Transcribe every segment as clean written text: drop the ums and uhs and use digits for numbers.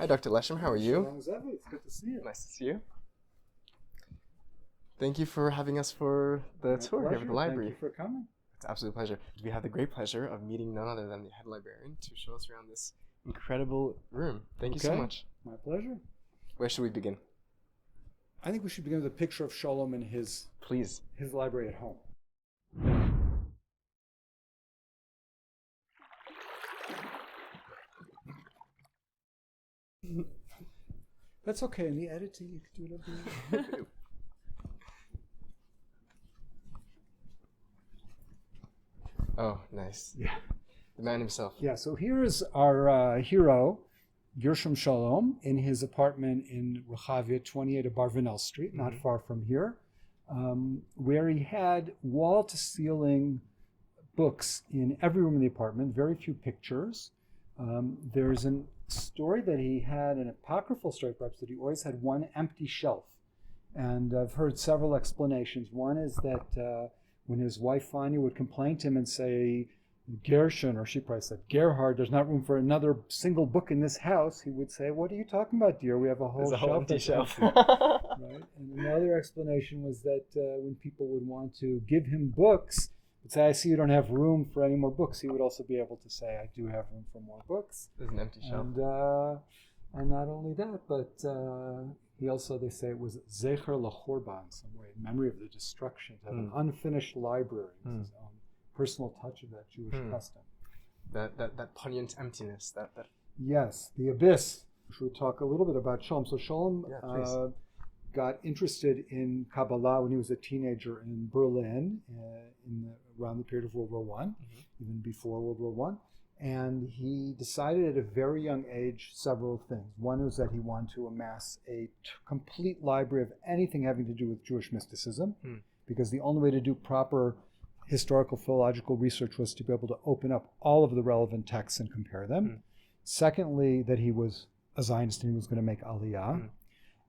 Hi, Dr. Leshem. How are you? It's good to see you. Nice to see you. Thank you for having us for the tour here at the library. Thank you for coming. It's an absolute pleasure. We have the great pleasure of meeting none other than the head librarian to show us around this incredible room. Thank you so much. My pleasure. Where should we begin? I think we should begin with a picture of Shalom in his library at home. That's okay. In the editing, you can do it. Oh, nice. Yeah. The man himself. Yeah, so here's our hero, Gershom Scholem, in his apartment in Rehavia, 28 of Barvanel Street, not far from here, where he had wall-to-ceiling books in every room in the apartment, very few pictures. There's a story that he had, an apocryphal story perhaps, that he always had one empty shelf. And I've heard several explanations. One is that when his wife Fania would complain to him and say, Gershon, or she probably said, Gerhard, there's not room for another single book in this house, he would say, what are you talking about, dear? We have a whole empty shelf. Right? And another explanation was that when people would want to give him books, would say, I see you don't have room for any more books. He would also be able to say, I do have room for more books. There's an empty shelf. And not only that, but he also, they say it was Zecher Lachorban, some way, in memory of the destruction, to have an unfinished library. His own personal touch of that Jewish custom. That poignant emptiness. That Yes, the abyss, which we'll talk a little bit about Shalom. So Shalom got interested in Kabbalah when he was a teenager in Berlin around the period of World War I, even before World War I. And he decided at a very young age several things. One was that he wanted to amass a complete library of anything having to do with Jewish mysticism, because the only way to do proper historical philological research was to be able to open up all of the relevant texts and compare them. Secondly, that he was a Zionist and he was going to make Aliyah.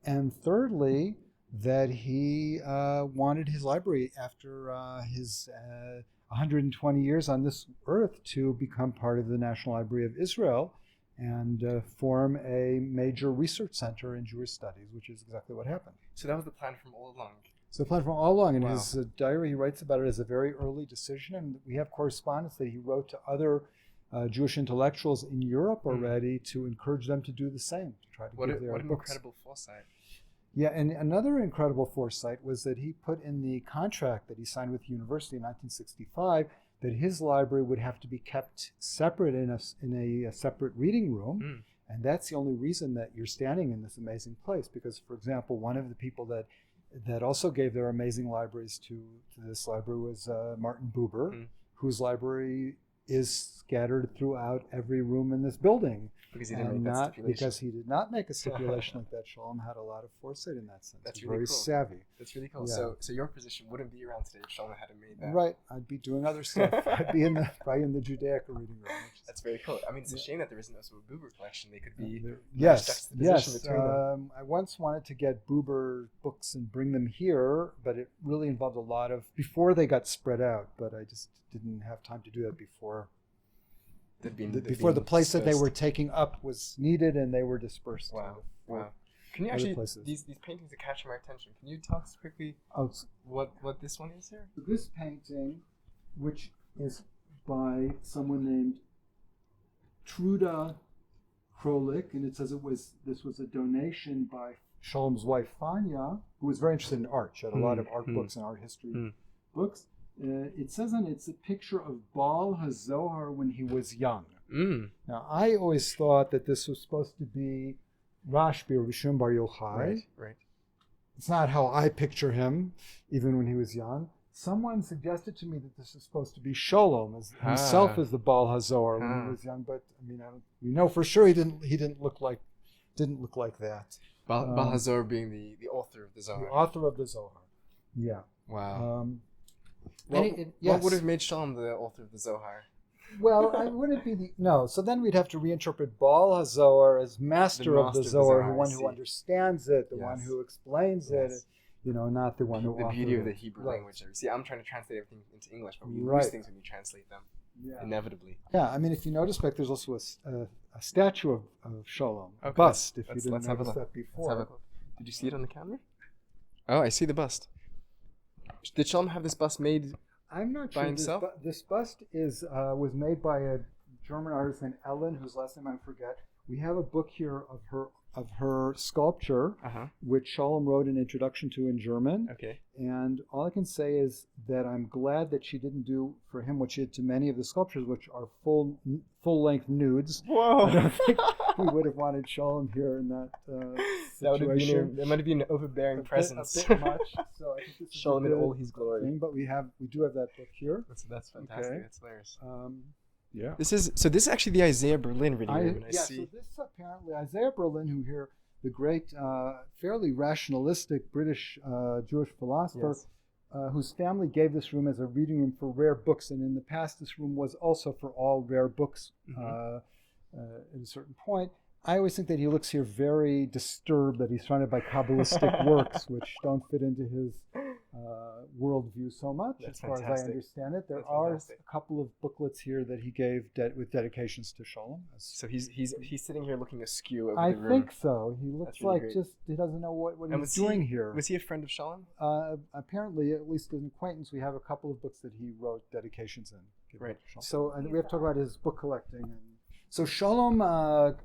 And thirdly, that he wanted his library after his 120 years on this earth to become part of the National Library of Israel and form a major research center in Jewish studies, which is exactly what happened. So that was the plan from all along. So the plan from all along. In his diary, he writes about it as a very early decision, and we have correspondence that he wrote to other Jewish intellectuals in Europe already to encourage them to do the same, to try to give their What an books. incredible foresight. Yeah, and another incredible foresight was that he put in the contract that he signed with the university in 1965 that his library would have to be kept separate in a separate reading room. And that's the only reason that you're standing in this amazing place. Because, for example, one of the people that also gave their amazing libraries to this library was Martin Buber, whose library is scattered throughout every room in this building. Because he didn't make that stipulation. Because he did not make a stipulation like that. Shalom had a lot of foresight in that sense. That's He's really very cool. savvy. That's really cool. Yeah. So your position wouldn't be around today if Shalom hadn't made that. Right. I'd be doing other stuff. I'd be probably in the Judaica reading room. That's very cool. I mean, it's a shame that there isn't also a Buber collection. They could be yes. between them. I once wanted to get Buber books and bring them here, but it really involved a lot of, before they got spread out, but I just didn't have time to do that before the place that they were taking up was needed and they were dispersed. Wow. Can you actually, these paintings are catching my attention. Can you talk us quickly what this one is here? This painting, which is by someone named Truda Krolik, and it says this was a donation by Shalom's wife Fania, who was very interested in art. She had a lot of art books and art history books. It says on it's a picture of Baal HaZohar when he was young. Now, I always thought that this was supposed to be Rashbi or Rishon Bar Yochai. Right. It's not how I picture him, even when he was young. Someone suggested to me that this is supposed to be Shalom himself as the Baal HaZohar when he was young, but I mean, we know for sure he didn't look like that. Baal HaZohar being the author of the Zohar. The author of the Zohar. Yeah. Wow. What would have made Shalom the author of the Zohar? Well, I wouldn't be so then we'd have to reinterpret Baal HaZohar as master of the Zohar, the one who understands it, the one who explains it, not the one who the beauty of the Hebrew language. See, I'm trying to translate everything into English, but we lose things when you translate them. inevitably. Yeah, I mean, if you notice back, there's also a statue of Scholem, a Okay. bust, if you didn't Let's have a notice look. that before. Did you see it on the camera? Oh, I see the bust. Did Scholem have this bust made I'm not by sure. himself? This bust was made by a German artist named Ellen, whose last name I forget. We have a book here of her sculpture, which Scholem wrote an introduction to in German. Okay. And all I can say is that I'm glad that she didn't do for him what she did to many of the sculptures, which are full-length nudes. Whoa! I don't think we would have wanted Scholem here in that situation. That might have been an overbearing presence. A bit much. So I think this is Scholem in all his glory. thing, but we do have that book here. That's fantastic. Okay. That's hilarious. Yeah. This is actually the Isaiah Berlin reading room. So this apparently Isaiah Berlin, who here, the great, fairly rationalistic British Jewish philosopher, whose family gave this room as a reading room for rare books, and in the past this room was also for all rare books at a certain point. I always think that he looks here very disturbed that he's surrounded by Kabbalistic works, which don't fit into his worldview so much, as far as I understand it. There are a couple of booklets here that he gave with dedications to Shalom. So he's sitting here looking askew over I the room. think so. He looks really like he doesn't know what he's doing here. Was he a friend of Shalom? Apparently, at least an acquaintance. We have a couple of books that he wrote dedications in. Right. So we have to talk about his book collecting. So Shalom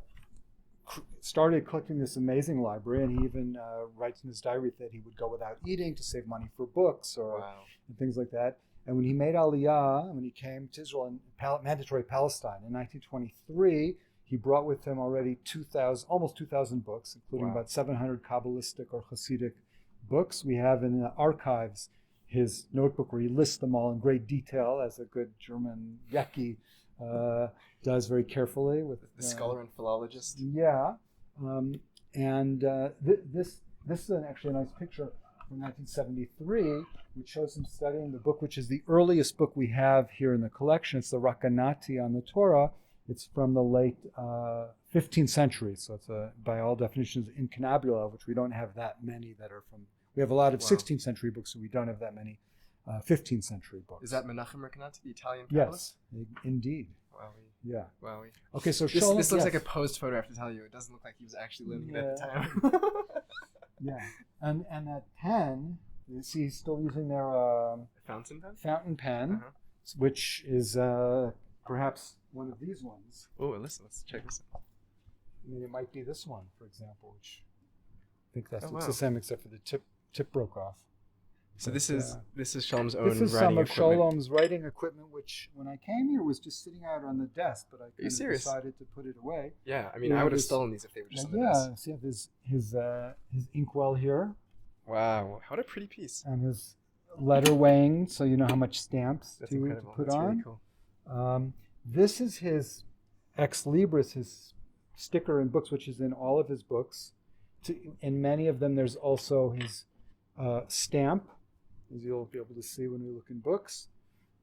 started collecting this amazing library, and he even writes in his diary that he would go without eating to save money for books and things like that. And when he made Aliyah, when he came to Israel in mandatory Palestine in 1923, he brought with him already almost 2,000 books, including about 700 Kabbalistic or Hasidic books. We have in the archives his notebook where he lists them all in great detail, as a good German Yeki does very carefully with the scholar and philologist. Yeah, this is actually a nice picture from 1973, which shows him studying the book, which is the earliest book we have here in the collection. It's the Rakanati on the Torah. It's from the late 15th century, so it's by all definitions incunabula, which we don't have that many that are from. We have a lot of 16th century books, so we don't have that many 15th century books. Is that Menachem Rekanati, the Italian Kabbalist? Yes, indeed. Yeah. Wow. Okay, so this looks like a posed photo, I have to tell you. It doesn't look like he was actually living at the time. Yeah. And that pen, you see he's still using their fountain pen, which is perhaps one of these ones. Oh, listen, let's check this out. I mean, it might be this one, for example, which I think it's the same except for the tip broke off. So this is Shalom's own writing equipment. This is some of Shalom's writing equipment, which when I came here was just sitting out on the desk, but I decided to put it away. Yeah, I mean, I would have stolen these if they were just on the desk. So you have his inkwell here. Wow, what a pretty piece. And his letter weighing, so you know how much stamps to put on. Really cool. This is his ex libris, his sticker in books, which is in all of his books. In many of them, there's also his stamp, as you'll be able to see when we look in books.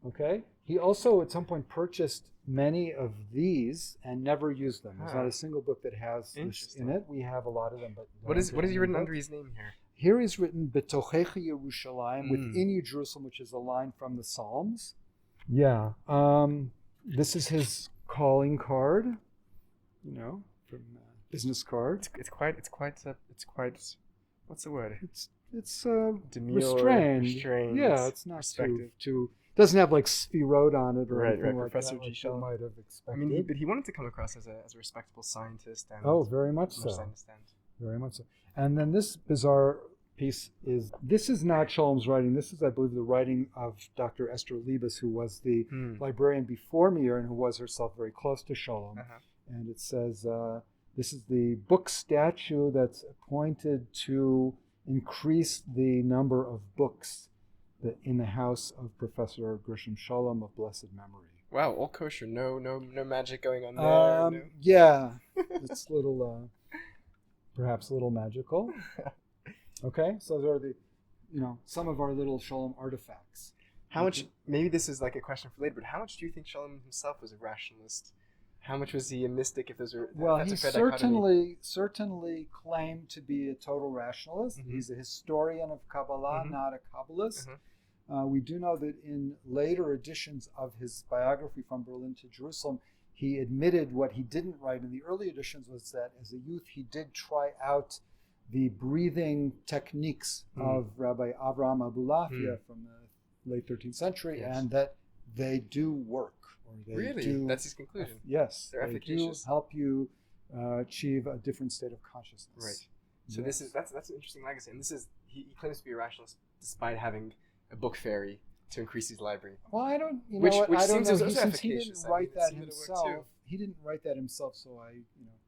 Okay. He also at some point purchased many of these and never used them. There's not a single book that has this in it. We have a lot of them, but what is he written under his name here? Here he's written Betochecha Yerushalayim, within you Jerusalem, which is a line from the Psalms. Yeah. This is his calling card. From business card. It's quite. What's the word? It's demure, restrained. Yeah, it's not too. Doesn't have like Sphirot on it or anything like Professor that. Gershom might have expected. I mean, but he wanted to come across as a respectable scientist. And very much so. Very much so. And then this bizarre piece this is not Shalom's writing. This is, I believe, the writing of Dr. Esther Liebes, who was the librarian before me and who was herself very close to Shalom. And it says, this is the book statue that's appointed to increase the number of books in the house of Professor Gershom Scholem of blessed memory. Wow, all kosher. No magic going on there. Yeah, it's perhaps a little magical. Okay, so those are the, some of our little Scholem artifacts. How much? Maybe this is like a question for later, but how much do you think Scholem himself was a rationalist? How much was he a mystic? If those are he certainly claimed to be a total rationalist. He's a historian of Kabbalah, not a Kabbalist. We do know that in later editions of his biography From Berlin to Jerusalem, he admitted what he didn't write in the early editions was that as a youth he did try out the breathing techniques of Rabbi Avraham Abulafia from the late 13th century, and that they do work. Or they really? Do, that's his conclusion? Yes. They're efficacious. Do help you achieve a different state of consciousness. Right. So that's an interesting legacy. And this is, he claims to be a rationalist despite having a book fairy to increase his library. Well, I don't, which I don't seems know. efficacious. He didn't write that himself. He didn't write that himself, so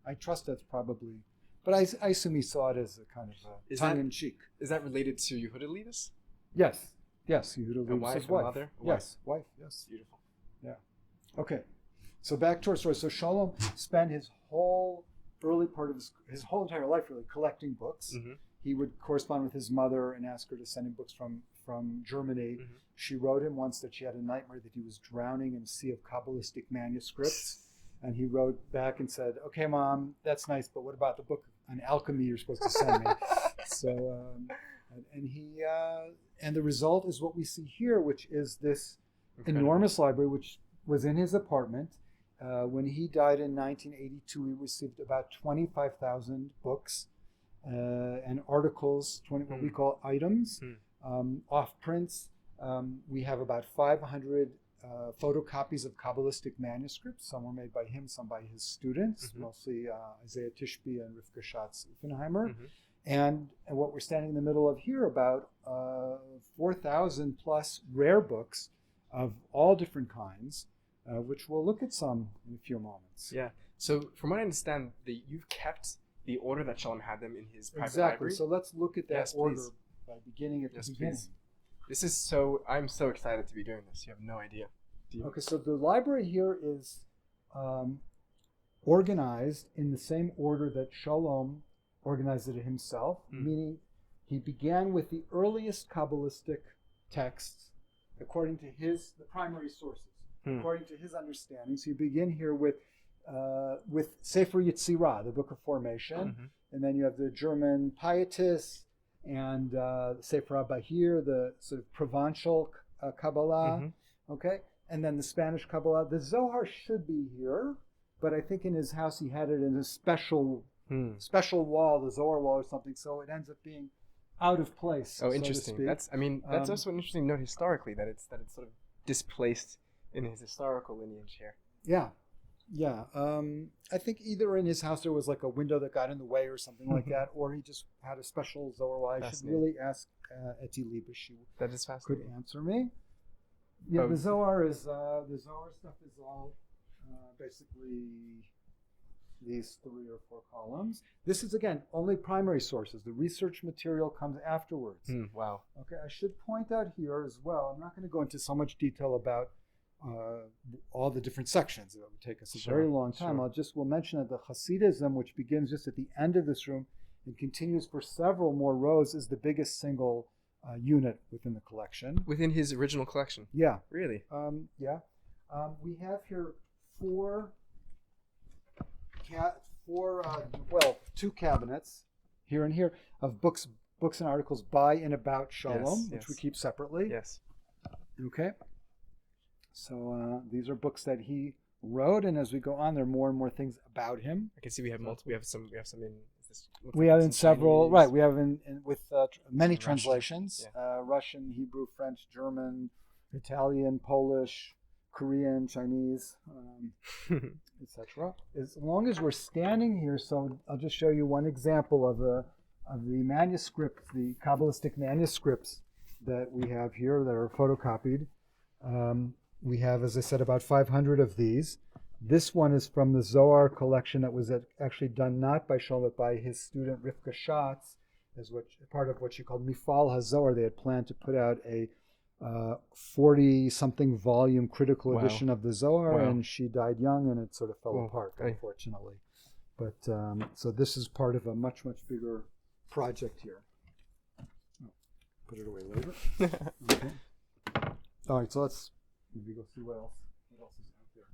I trust that's probably. But I assume he saw it as a kind of tongue-in-cheek. Is that related to Yehuda Leibus? Yes. Yehuda Leibus' wife. Mother? Yes, wife. Yes. Beautiful. Yeah. Okay. So back to our story. So Shalom spent his whole early part of his whole entire life really collecting books. Mm-hmm. He would correspond with his mother and ask her to send him books from Germany. Mm-hmm. She wrote him once that she had a nightmare that he was drowning in a sea of Kabbalistic manuscripts. And he wrote back and said, "Okay, Mom, that's nice, but what about the book on alchemy you're supposed to send me?" So, and the result is what we see here, which is this enormous library, which was in his apartment. When he died in 1982, he received about 25,000 books and articles, what we call items, off prints. We have about 500 photocopies of Kabbalistic manuscripts. Some were made by him, some by his students, mostly Isaiah Tishby and Rivka Schatz-Uffenheimer. And what we're standing in the middle of here, about 4,000 plus rare books of all different kinds, which we'll look at some in a few moments. Yeah. So from what I understand, you've kept the order that Shalom had them in his private Exactly. library. So let's look at that order by beginning at the beginning. Please. This is I'm so excited to be doing this. You have no idea. Okay, so the library here is organized in the same order that Shalom organized it himself, meaning he began with the earliest Kabbalistic texts according to the primary sources, according to his understanding. So you begin here with Sefer Yetzirah, the Book of Formation, and then you have the German Pietists, and Sefer HaBahir, the sort of Provençal Kabbalah, okay? And then the Spanish Kabbalah. The Zohar should be here, but I think in his house he had it in a special wall, the Zohar wall or something, so it ends up being out of place. Oh, interesting. So that's also an interesting note historically, that it's sort of displaced in his historical lineage here. Yeah. I think either in his house there was like a window that got in the way or something like that, or he just had a special Zohar wall. I should really ask Eti Liebes. She that is fascinating. Could answer me. Yeah, the Zohar stuff is all basically these 3 or 4 columns. This is, again, only primary sources. The research material comes afterwards. Wow. Okay, I should point out here as well, I'm not going to go into so much detail about all the different sections. It would take us a very long time. We'll mention that the Hasidism, which begins just at the end of this room and continues for several more rows, is the biggest single unit within the collection. Within his original collection? Yeah. Really? Yeah. We have here 2 cabinets here and here of books and articles by and about Shalom, which we keep separately. Yes. Okay. So these are books that he wrote, and as we go on, there are more and more things about him. I can see we have multiple. We have some in. We have in several. Chinese. Right. We have with many translations: Russian, Hebrew, French, German, Italian, Polish, Korean, Chinese, etc. As long as we're standing here, so I'll just show you one example of the manuscript, the Kabbalistic manuscripts that we have here that are photocopied. We have, as I said, about 500 of these. This one is from the Zohar collection that was actually done not by Shalom, but by his student Rivka Schatz, as part of what she called Mifal HaZohar. They had planned to put out a 40-something volume critical edition of the Zohar, and she died young, and it sort of fell apart, unfortunately. But so this is part of a much, much bigger project here. Put it away later. Okay. All right, so let's maybe go see what else is out there.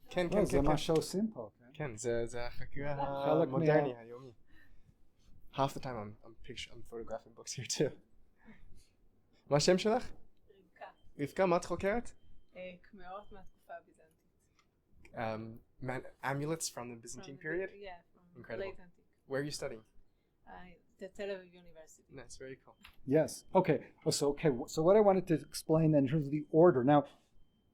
כן, זה מה שעושים פה. כן, זה החקירה המודרני, היומי. Half the time I'm photographing books here too. מה השם שלך? רבקה. רבקה, מה את חוקרת? קמעות מהתקופה הביזנטית. Amulets from the Byzantine period? Yeah, from Incredible. late antique. Where are you studying? The Tel Aviv University. That's very cool. Yes. Okay. So what I wanted to explain then in terms of the order. Now,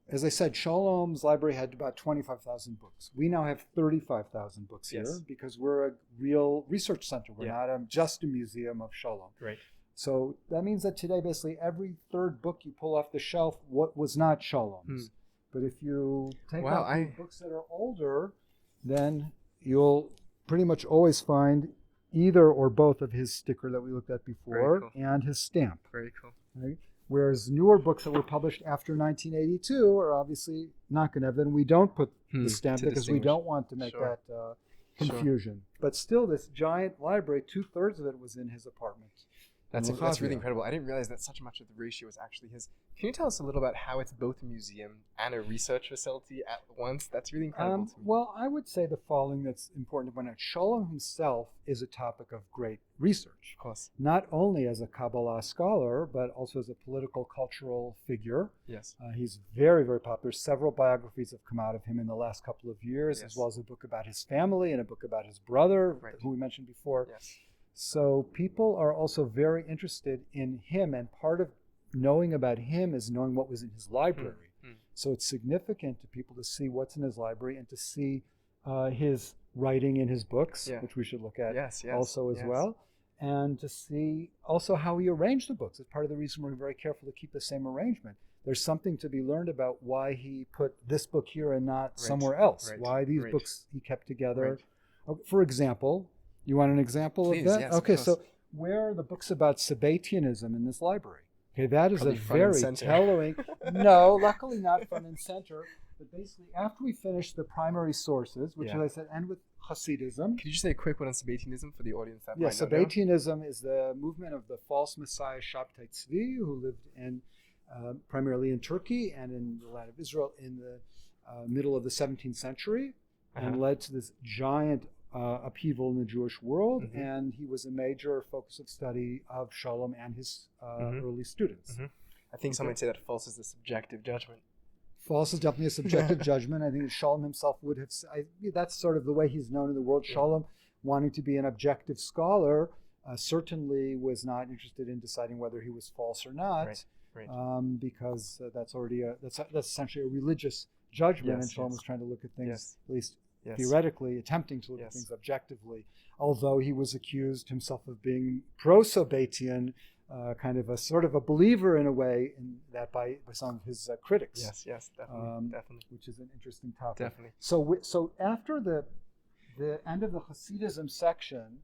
as I said, Shalom's library had about 25,000 books. We now have 35,000 books here because we're a real research center. We're not just a museum of Shalom. Right. So that means that today, basically, every third book you pull off the shelf was not Shalom's. But if you take out the books that are older, then you'll pretty much always find either or both of his sticker that we looked at before and his stamp. Very cool. Right? Whereas newer books that were published after 1982 are obviously not going to have, then we don't put the stamp because we don't want to make that confusion. But still, this giant library, 2/3 of it was in his apartment. That's really incredible. I didn't realize that such much of the ratio was actually his. Can you tell us a little about how it's both a museum and a research facility at once? That's really incredible to me. Well, I would say the following that's important to point out. Shalom himself is a topic of great research. Of course. Not only as a Kabbalah scholar, but also as a political, cultural figure. Yes. He's very, very popular. Several biographies have come out of him in the last couple of years, as well as a book about his family and a book about his brother, who we mentioned before. Yes. So people are also very interested in him, and part of knowing about him is knowing what was in his library. So it's significant to people to see what's in his library and to see his writing in his books, which we should look at also as well, and to see also how he arranged the books. It's part of the reason we're very careful to keep the same arrangement. There's something to be learned about why he put this book here and not somewhere else, why these books he kept together. For example, you want an example of that? Yes, okay, so where are the books about Sabbatianism in this library? Okay, that is a very telling. No, luckily not front and center. But basically, after we finish the primary sources, which, as I said, end with Hasidism. Could you just say a quick one on Sabbatianism for the audience that might not know? Sabbatianism is the movement of the false messiah Shabtai Tzvi, who lived in primarily in Turkey and in the land of Israel in the middle of the 17th century, and led to this giant upheaval in the Jewish world, and he was a major focus of study of Shalom and his early students. I think some might say that false is the subjective judgment. False is definitely a subjective judgment. I think Shalom himself would have, that's sort of the way he's known in the world. Shalom, wanting to be an objective scholar, certainly was not interested in deciding whether he was false or not, because that's already that's essentially a religious judgment, and Shalom was trying to look at things, at least theoretically, attempting to look at things objectively, although he was accused himself of being pro-Sabbatian, kind of a sort of a believer in a way in that by some of his critics. Yes, definitely. Which is an interesting topic. Definitely. So after the end of the Hasidism section,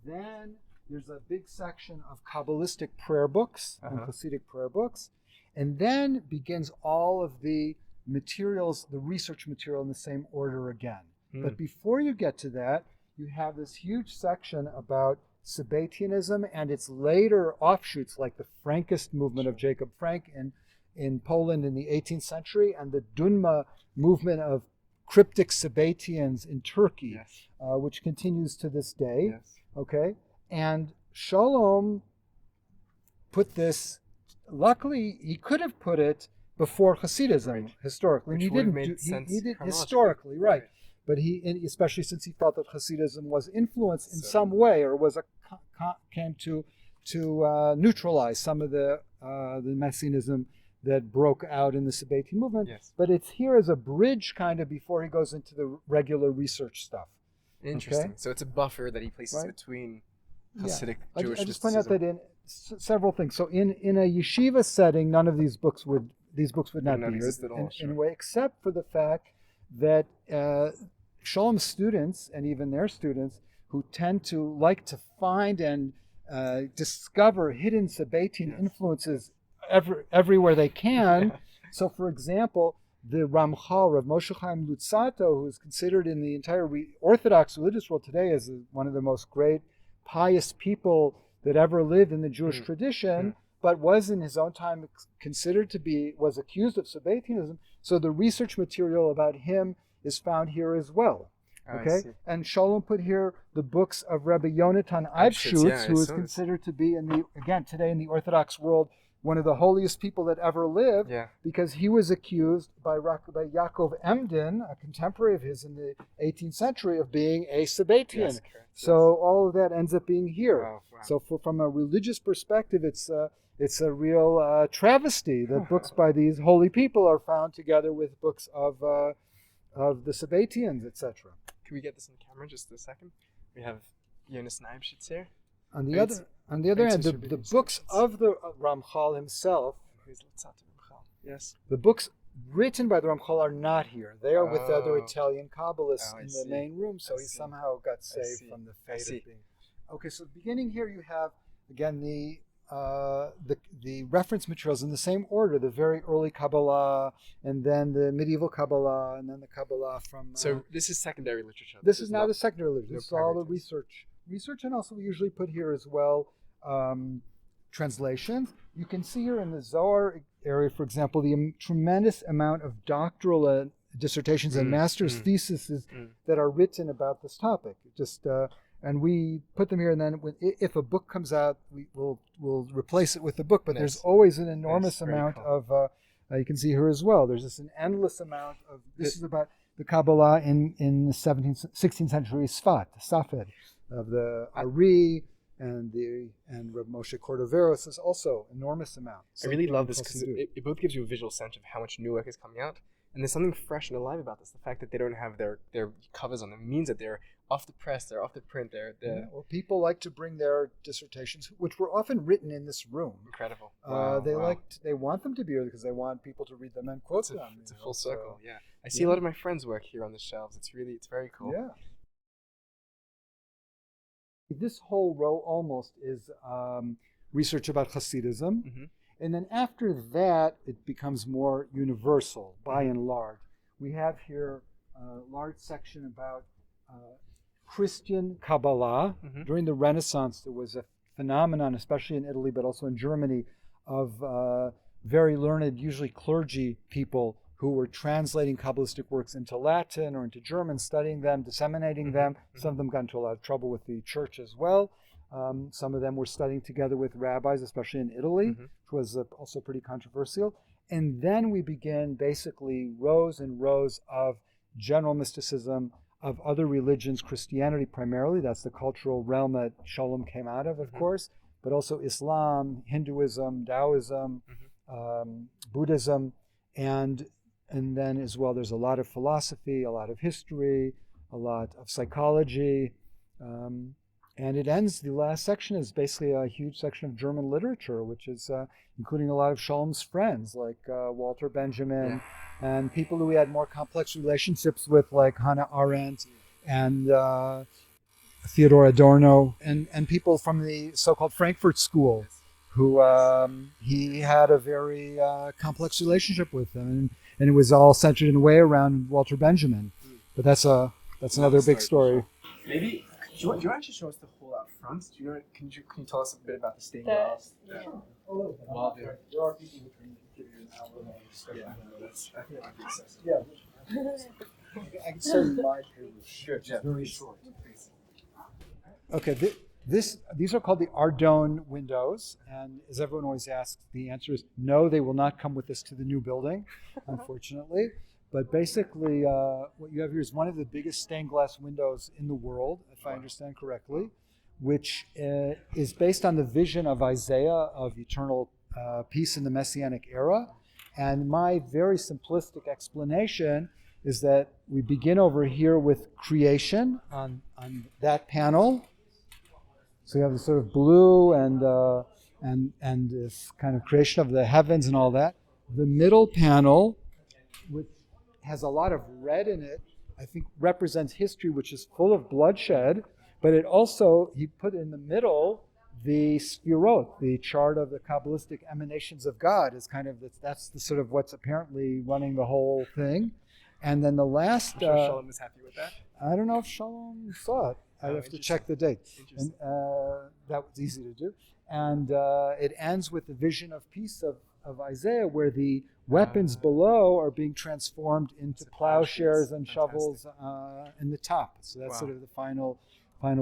then there's a big section of Kabbalistic prayer books and Hasidic prayer books, and then begins all of the materials, the research material in the same order again. But before you get to that, you have this huge section about Sabbatianism and its later offshoots, like the Frankist movement of Jacob Frank in Poland in the 18th century, and the Dunma movement of cryptic Sabbatians in Turkey, which continues to this day. Okay, and Shalom put this. Luckily, he could have put it before Hasidism historically. Which he didn't. He did historically, right? But he, especially since he felt that Hasidism was influenced in some way, or was came to neutralize some of the Messianism that broke out in the Sabbatian movement. But it's here as a bridge, kind of, before he goes into the regular research stuff. Interesting. So it's a buffer that he places between Hasidic Jewish. I just point out that in several things. So in a yeshiva setting, none of these books would not be here in a way, except for the fact that Shalom's students, and even their students, who tend to like to find and discover hidden Sabbatian influences everywhere they can. So, for example, the Ramchal, Rav Moshe Chaim Luzzatto, who is considered in the entire Orthodox religious world today as one of the most great pious people that ever lived in the Jewish tradition, but was in his own time considered to be, was accused of Sabbatianism. So the research material about him is found here as well. Okay, and Shalom put here the books of Rebbe Yonatan Eibschutz, who is considered to be today in the Orthodox world, one of the holiest people that ever lived, Yeah. because he was accused by Yaakov Emden, a contemporary of his in the 18th century, of being a Sabbatian. Yes, correct. So all of that ends up being here. Wow. So from a religious perspective, it's a real travesty that books by these holy people are found together with books of the Sabbatians, etc. Can we get this on camera just a second? We have Jonas Neibschitz here. On the other hand, the books of the Ramchal himself, yes, the books written by the Ramchal are not here. They are with other Italian Kabbalists in the main room, so he somehow got saved from the fate of being. Okay, so beginning here you have, again, the reference materials in the same order, the very early Kabbalah, and then the medieval Kabbalah, and then the Kabbalah from... so this is secondary literature. This is now the secondary literature. This is all the research, and also we usually put here as well translations. You can see here in the Zohar area, for example, the tremendous amount of doctoral dissertations and master's theses that are written about this topic. And we put them here, and then if a book comes out, we'll replace it with a book. But there's always an enormous amount of. You can see here as well. There's just an endless amount of. This is about the Kabbalah in the 16th century Sfat, Safed, of the Ari and Rav Moshe Cordoveros is also enormous amount. I really love this because it both gives you a visual sense of how much new work is coming out, and there's something fresh and alive about this. The fact that they don't have their covers on them means that they're off the press, they're off the print, well, people like to bring their dissertations, which were often written in this room. Incredible. They want them to be here because they want people to read them and quote them. It's a full circle. Yeah, I see a lot of my friends' work here on the shelves. It's very cool. Yeah. This whole row almost is research about Hasidism, and then after that it becomes more universal by and large. We have here a large section about Christian Kabbalah. During the Renaissance, there was a phenomenon, especially in Italy, but also in Germany, of very learned, usually clergy people, who were translating Kabbalistic works into Latin or into German, studying them, disseminating them. Some of them got into a lot of trouble with the church as well. Some of them were studying together with rabbis, especially in Italy, which was also pretty controversial. And then we begin basically rows and rows of general mysticism of other religions, Christianity primarily. That's the cultural realm that Shalom came out of course, but also Islam, Hinduism, Taoism, Buddhism, and then as well there's a lot of philosophy, a lot of history, a lot of psychology, and it ends, the last section is basically a huge section of German literature, which is including a lot of Shalom's friends like Walter Benjamin, and people who he had more complex relationships with, like Hannah Arendt and Theodor Adorno, and people from the so-called Frankfurt School, who he had a very complex relationship with them, and it was all centered in a way around Walter Benjamin. But that's another big story. Maybe do you actually show us the hole out front? Can you tell us a bit about the stained glass? There are people who can give you an hour-long discussion. I think that might be excessive. Yeah. I can tell you my papers. Good, yeah. Very short. Okay, these are called the Adorno windows, and as everyone always asks, the answer is no, they will not come with us to the new building, unfortunately. But basically, what you have here is one of the biggest stained glass windows in the world, if I understand correctly, which is based on the vision of Isaiah of eternal peace in the Messianic era. And my very simplistic explanation is that we begin over here with creation on that panel. So you have this sort of blue and this kind of creation of the heavens and all that. The middle panel, which has a lot of red in it, I think represents history, which is full of bloodshed. But it also, he put in the middle the Sfirot, the chart of the Kabbalistic emanations of God, is kind of that's the sort of what's apparently running the whole thing. And then the last, I'm sure Shalom is happy with that. I don't know if Shalom saw it. I'd have to check the date. And that was easy to do. And it ends with the vision of peace of Isaiah, where the weapons below are being transformed into plowshares and shovels in the top. So that's sort of the final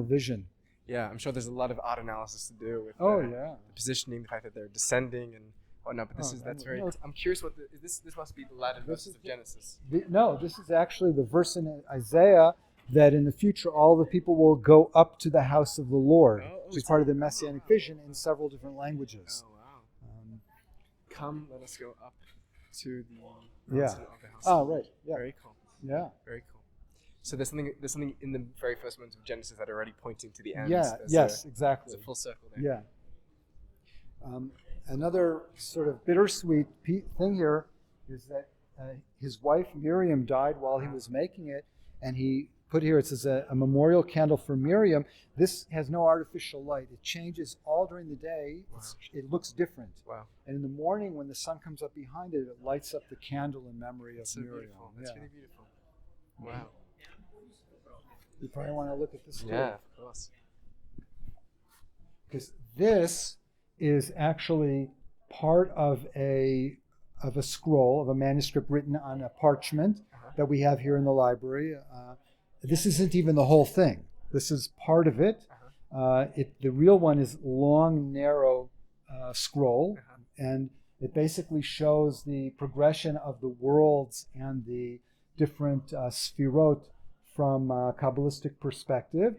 vision. Yeah, I'm sure there's a lot of art analysis to do with the positioning, the fact that they're descending, and Oh no, but that's very. No. I'm curious what this must be the Latin verses of Genesis. No, this is actually the verse in Isaiah that in the future all the people will go up to the house of the Lord, which is part of the Messianic vision in several different languages. Oh wow! Come, let us go up to the Yeah. mountain of the house. Oh, right. Yeah. Very cool. Yeah. Very cool. So there's something in the very first moments of Genesis that are already pointing to the end. Yeah. Yes. Exactly. There's a full circle there. Yeah. Another sort of bittersweet thing here is that his wife Miriam died while he was making it, and he put here, it says a memorial candle for Miriam. This has no artificial light. It changes all during the day. Wow. It looks different. Wow. And in the morning, when the sun comes up behind it, it lights up the candle in memory of That's so Miriam. beautiful. That's really beautiful. Wow. You probably want to look at this too. Yeah, of course. Because this is actually part of a scroll, of a manuscript written on a parchment that we have here in the library. This isn't even the whole thing. This is part of it. The real one is long, narrow scroll, and it basically shows the progression of the worlds and the different sphirot from a Kabbalistic perspective.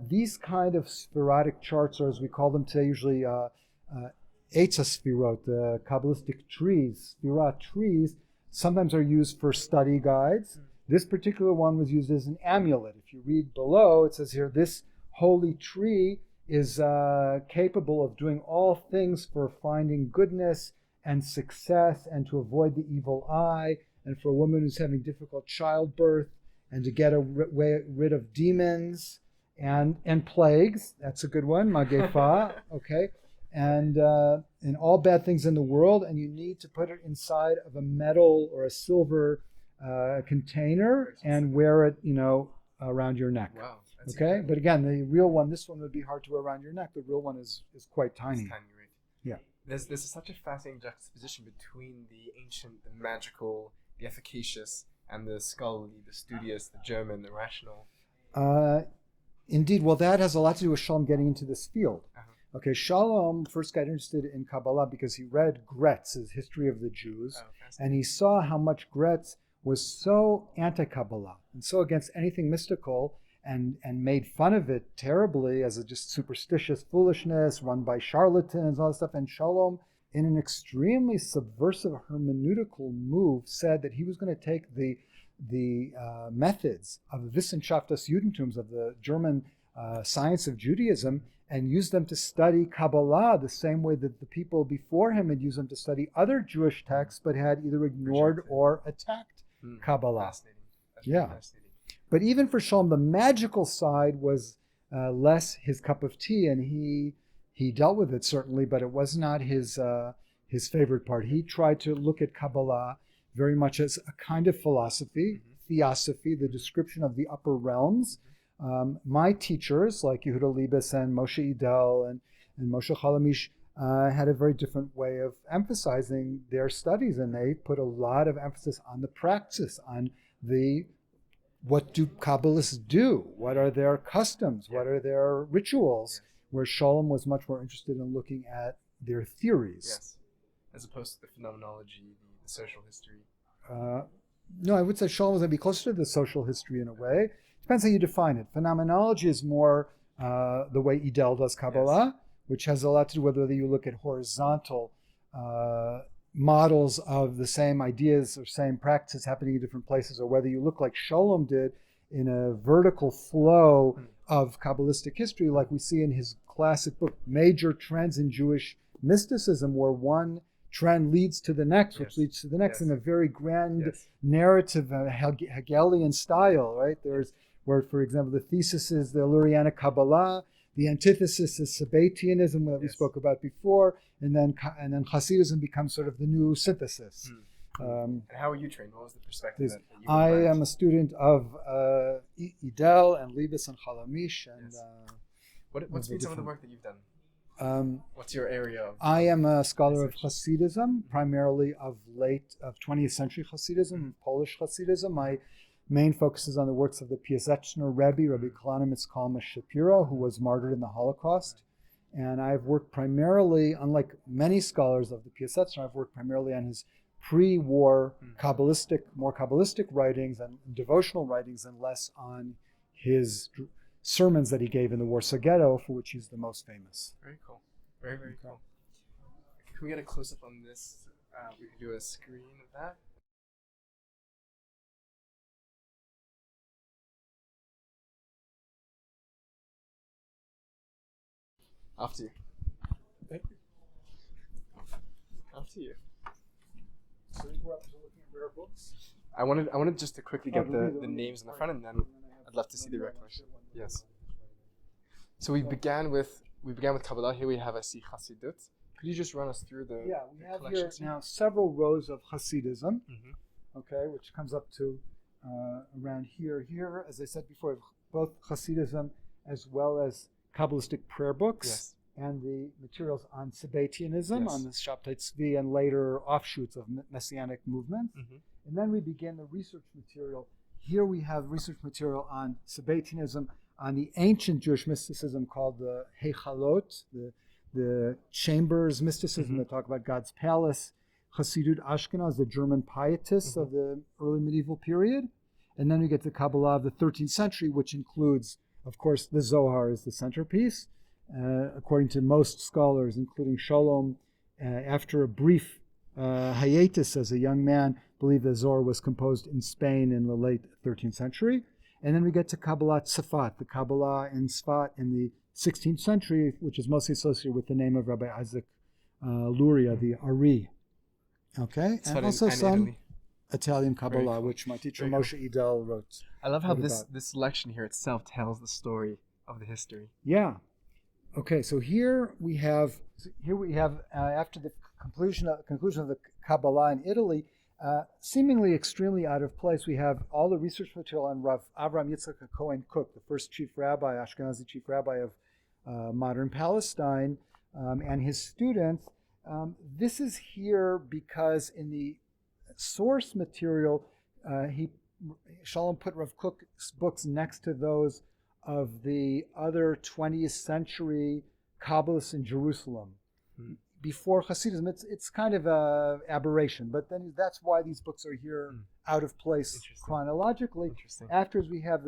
These kind of spherotic charts, or as we call them today, usually Eitz Sphirot, the Kabbalistic trees, Sphirot trees, sometimes are used for study guides. This particular one was used as an amulet. If you read below, it says here, this holy tree is capable of doing all things for finding goodness and success and to avoid the evil eye, and for a woman who's having difficult childbirth and to get rid of demons and plagues. That's a good one, Magefa, okay? And all bad things in the world, and you need to put it inside of a metal or a silver container and wear it, around your neck. Wow. Okay, incredible. but again, the real one, this one would be hard to wear around your neck. The real one is quite tiny. It's tiny, right? Yeah. There's such a fascinating juxtaposition between the ancient, the magical, the efficacious, and the scholarly, the studious, the German, the rational. Indeed. Well, that has a lot to do with Shalom getting into this field. Okay, Shalom first got interested in Kabbalah because he read Gretz's History of the Jews, and he saw how much Gretz was so anti-Kabbalah and so against anything mystical, and made fun of it terribly as a just superstitious foolishness run by charlatans and all that stuff. And Shalom, in an extremely subversive hermeneutical move, said that he was going to take the methods of the Wissenschaft des Judentums, of the German science of Judaism, and use them to study Kabbalah the same way that the people before him had used them to study other Jewish texts, but had either ignored or attacked Kabbalah. Fascinating. That's Yeah. really fascinating. But even for Shalom, the magical side was less his cup of tea, and he dealt with it certainly, but it was not his favorite part. He tried to look at Kabbalah very much as a kind of philosophy, theosophy, the description of the upper realms. My teachers, like Yehuda Liebes and Moshe Idel and Moshe Chalamish, had a very different way of emphasizing their studies, and they put a lot of emphasis on the practice, on what do Kabbalists do? What are their customs? What are their rituals? Where Shalom was much more interested in looking at their theories. Yes. As opposed to the phenomenology, the social history. No, I would say Shalom was going to be closer to the social history in a way. Depends how you define it. Phenomenology is more the way Idel does Kabbalah, which has a lot to do with whether you look at horizontal models of the same ideas or same practices happening in different places, or whether you look like Shalom did in a vertical flow of Kabbalistic history, like we see in his classic book, Major Trends in Jewish Mysticism, where one trend leads to the next, which leads to the next in a very grand narrative, Hegelian style, right? There's where, for example, the thesis is the Lurianic Kabbalah, the antithesis is Sabbatianism that we spoke about before, and then Hasidism becomes sort of the new synthesis. And how were you trained? What was the perspective that you I learned? am a student of Idel and Liebes and Chalamish. And what's been some of the work that you've done? What's your area of? I am a scholar of Hasidism, primarily of 20th century Hasidism, Polish Hasidism. My main focus is on the works of the Piaseczner Rebbe, Rabbi Kalana Mitzkalma Shapiro, who was martyred in the Holocaust. And I've worked primarily, unlike many scholars of the Piaseczner, I've worked primarily on his pre-war more Kabbalistic writings and devotional writings, and less on his sermons that he gave in the Warsaw Ghetto, for which he's the most famous. Very cool. Very, very cool. Can we get a close-up on this? We can do a screen of that. After you. Thank you. After you. So you were up to looking at rare books? I wanted just to quickly get the names in the front, and then I'd love to see the recollection. Yes. So we began with Kabbalah. Here we have a Hasidut. Could you just run us through the we have here now several rows of Hasidism, okay, which comes up to around here. Here, as I said before, both Hasidism as well as Kabbalistic prayer books, and the materials on Sabbatianism, on the Shabtai Tzvi, and later offshoots of Messianic movements. And then we begin the research material. Here we have research material on Sabbatianism, on the ancient Jewish mysticism called the Heichalot, the chambers mysticism that talk about God's palace, Hasidut Ashkenaz, the German pietists of the early medieval period. And then we get to Kabbalah of the 13th century, which includes, of course, the Zohar is the centerpiece. According to most scholars, including Shalom, after a brief hiatus as a young man, believe the Zohar was composed in Spain in the late 13th century. And then we get to Kabbalah Tzfat, the Kabbalah in Tzfat in the 16th century, which is mostly associated with the name of Rabbi Isaac Luria, the Ari. Okay, and also some Italian Kabbalah, cool. Which my teacher Moshe Idel wrote. I love how this selection here itself tells the story of the history. Yeah. Okay, so here we have after the conclusion of the Kabbalah in Italy, seemingly extremely out of place, we have all the research material on Rav Avram Yitzchak Cohen Kook, the first chief rabbi, Ashkenazi chief rabbi of modern Palestine, and his students. This is here because in the source material, Shalom put Rav Kook's books next to those of the other 20th century Kabbalists in Jerusalem. Before Hasidism, it's kind of an aberration, but then that's why these books are here out of place chronologically. After we have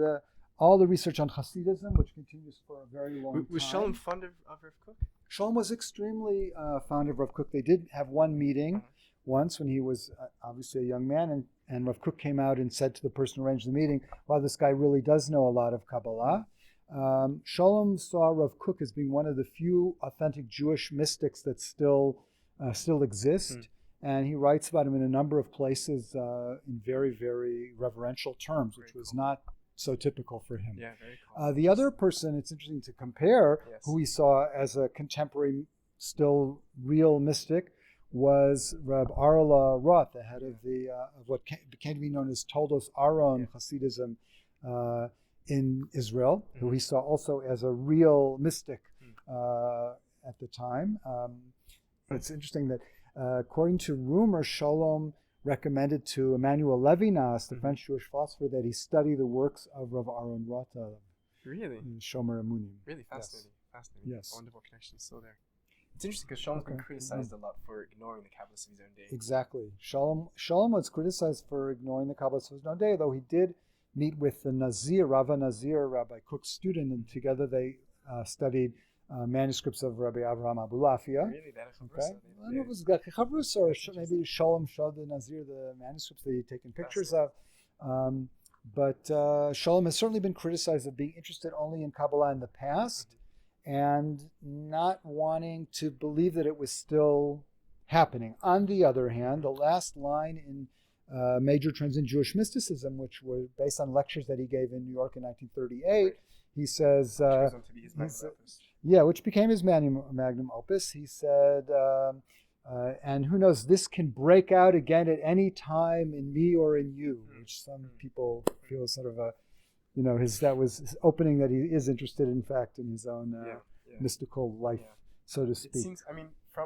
all the research on Hasidism, which continues for a very long time. Was Shalom fond of Rav Kook? Shalom was extremely fond of Rav Kook. They did have one meeting once when he was obviously a young man, and Rav Kook came out and said to the person who arranged the meeting, wow, this guy really does know a lot of Kabbalah. Shalom saw Rav Kook as being one of the few authentic Jewish mystics that still exist, and he writes about him in a number of places in very, very reverential terms, which was not so typical for him. Yeah, very cool. The other person, it's interesting to compare, who he saw as a contemporary, still real mystic, was Reb Arla Roth, the head of what came to be known as Toldos Aron Hasidism in Israel, who he saw also as a real mystic at the time. It's interesting that according to rumor, Shalom recommended to Emmanuel Levinas, the French Jewish philosopher, that he study the works of Rav Aaron Roth. Really? Shomer Amunim. Really fascinating. Yes. Fascinating. Yes. Wonderful connection still there. It's interesting because Shalom's been criticized a lot for ignoring the Kabbalists of his own day. Exactly. Shalom was criticized for ignoring the Kabbalists of his own day, though he did meet with the Nazir, Rava Nazir, Rabbi Kook's student, and together they studied manuscripts of Rabbi Avraham Abulafia. Really? That is okay. I don't know if it was Chavrus or maybe Shalom showed the Nazir the manuscripts that he'd taken pictures of. But Shalom has certainly been criticized of being interested only in Kabbalah in the past and not wanting to believe that it was still happening. On the other hand, the last line in Major Trends in Jewish Mysticism, which were based on lectures that he gave in New York in 1938, he says, which became his magnum opus. He said, and who knows, this can break out again at any time in me or in you, which some people feel sort of that was his opening that he is interested, in fact, in his own mystical life, so to speak. It seems,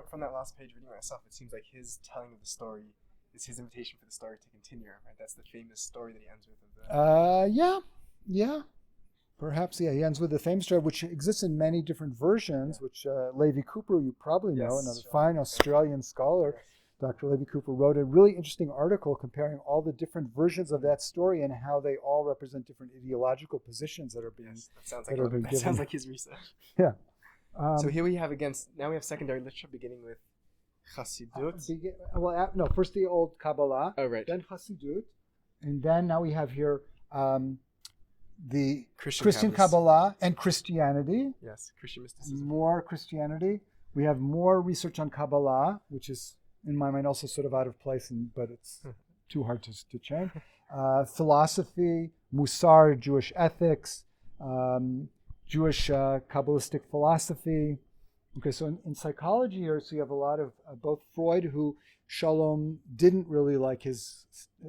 from that last page reading myself, it seems like his telling of the story is his invitation for the story to continue, right? That's the famous story that he ends with. Perhaps, yeah. He ends with the famous story, which exists in many different versions, which Levi Cooper, you probably know, another fine Australian scholar. Dr. Levi Cooper wrote a really interesting article comparing all the different versions of that story and how they all represent different ideological positions that are being given. That sounds like his research. Yeah. So here we have now we have secondary literature beginning with Hasidut. First the old Kabbalah, then Hasidut, and then now we have here the Christian Kabbalah and Christianity. Yes, Christian mysticism. More Christianity. We have more research on Kabbalah, which is, in my mind, also sort of out of place, but it's too hard to change. Philosophy, Musar, Jewish ethics, Jewish Kabbalistic philosophy. Okay, so in psychology here, so you have a lot of both Freud, who Scholem didn't really like his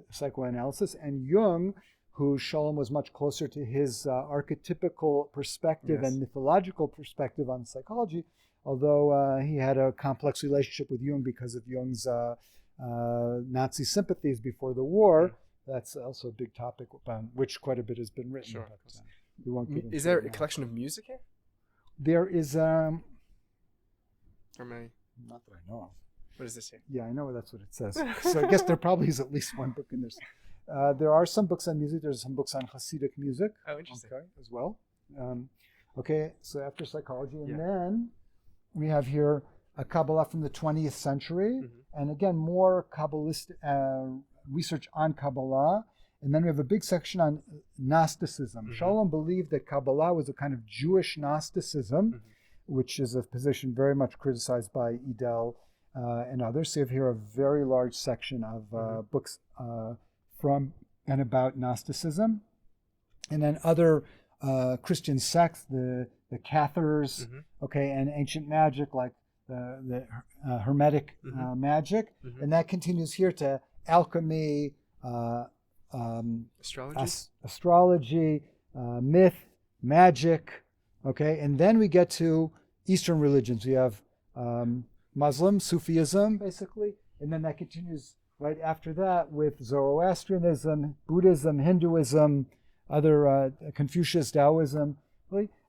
psychoanalysis, and Jung, who Scholem was much closer to his archetypical perspective and mythological perspective on psychology, although he had a complex relationship with Jung because of Jung's Nazi sympathies before the war. That's also a big topic on which quite a bit has been written. Sure. But, we won't get into is there it a now. collection of music here? There is... Or many? Not that I know of. What is this here? Yeah, I know that's what it says. So I guess there probably is at least one book in there. There are some books on music. There's some books on Hasidic music. Oh, interesting. Okay, as well. Okay, so after psychology, and then we have here a Kabbalah from the 20th century, and again, more Kabbalistic research on Kabbalah. And then we have a big section on Gnosticism. Scholem believed that Kabbalah was a kind of Jewish Gnosticism, which is a position very much criticized by Edel and others. So you have here a very large section of books from and about Gnosticism. And then other Christian sects, the Cathars, and ancient magic like the Hermetic magic. And that continues here to alchemy, astrology, myth, magic, and then we get to Eastern religions. We have Muslim, Sufism, basically, and then that continues right after that with Zoroastrianism, Buddhism, Hinduism, other Confucius, Taoism,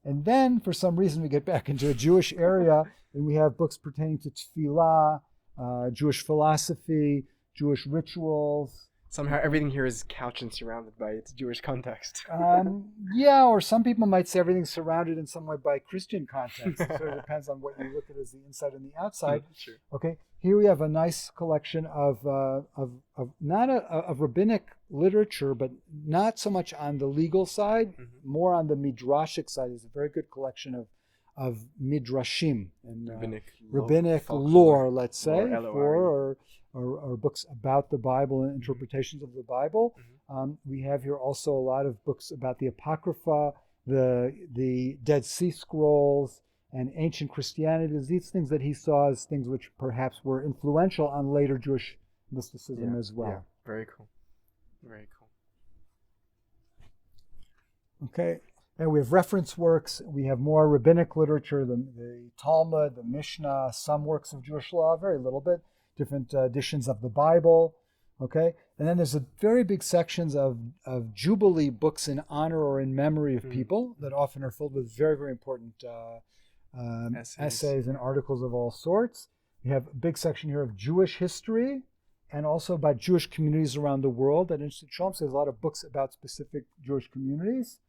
and then for some reason we get back into a Jewish area, and we have books pertaining to tefillah, Jewish philosophy, Jewish rituals. Somehow everything here is couched and surrounded by its Jewish context. Or some people might say everything's surrounded in some way by Christian context. It sort of depends on what you look at as the inside and the outside. Sure. Okay, here we have a nice collection of rabbinic literature, but not so much on the legal side, more on the Midrashic side. There's a very good collection of Midrashim and rabbinic lore, let's say, or books about the Bible and interpretations of the Bible. We have here also a lot of books about the Apocrypha, the Dead Sea Scrolls, and ancient Christianity. These things that he saw as things which perhaps were influential on later Jewish mysticism as well. Yeah, very cool. Very cool. Okay, and we have reference works. We have more rabbinic literature, the Talmud, the Mishnah, some works of Jewish law, very little bit, different editions of the Bible. Okay, and then there's a very big sections of Jubilee books in honor or in memory of people that often are filled with very, very important essays and articles of all sorts. We have a big section here of Jewish history and also about Jewish communities around the world that interested Scholem. So there's a lot of books about specific Jewish communities.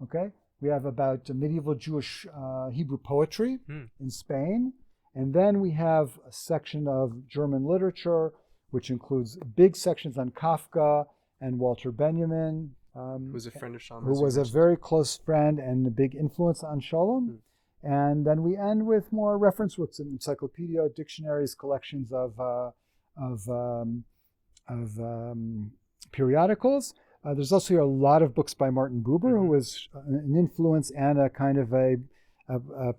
Okay, we have about medieval Jewish Hebrew poetry in Spain. And then we have a section of German literature, which includes big sections on Kafka and Walter Benjamin, who was a friend of Scholem. Who was a very close friend and a big influence on Scholem. And then we end with more reference works in encyclopedia, dictionaries, collections of periodicals. There's also here a lot of books by Martin Buber, who was an influence and a kind of a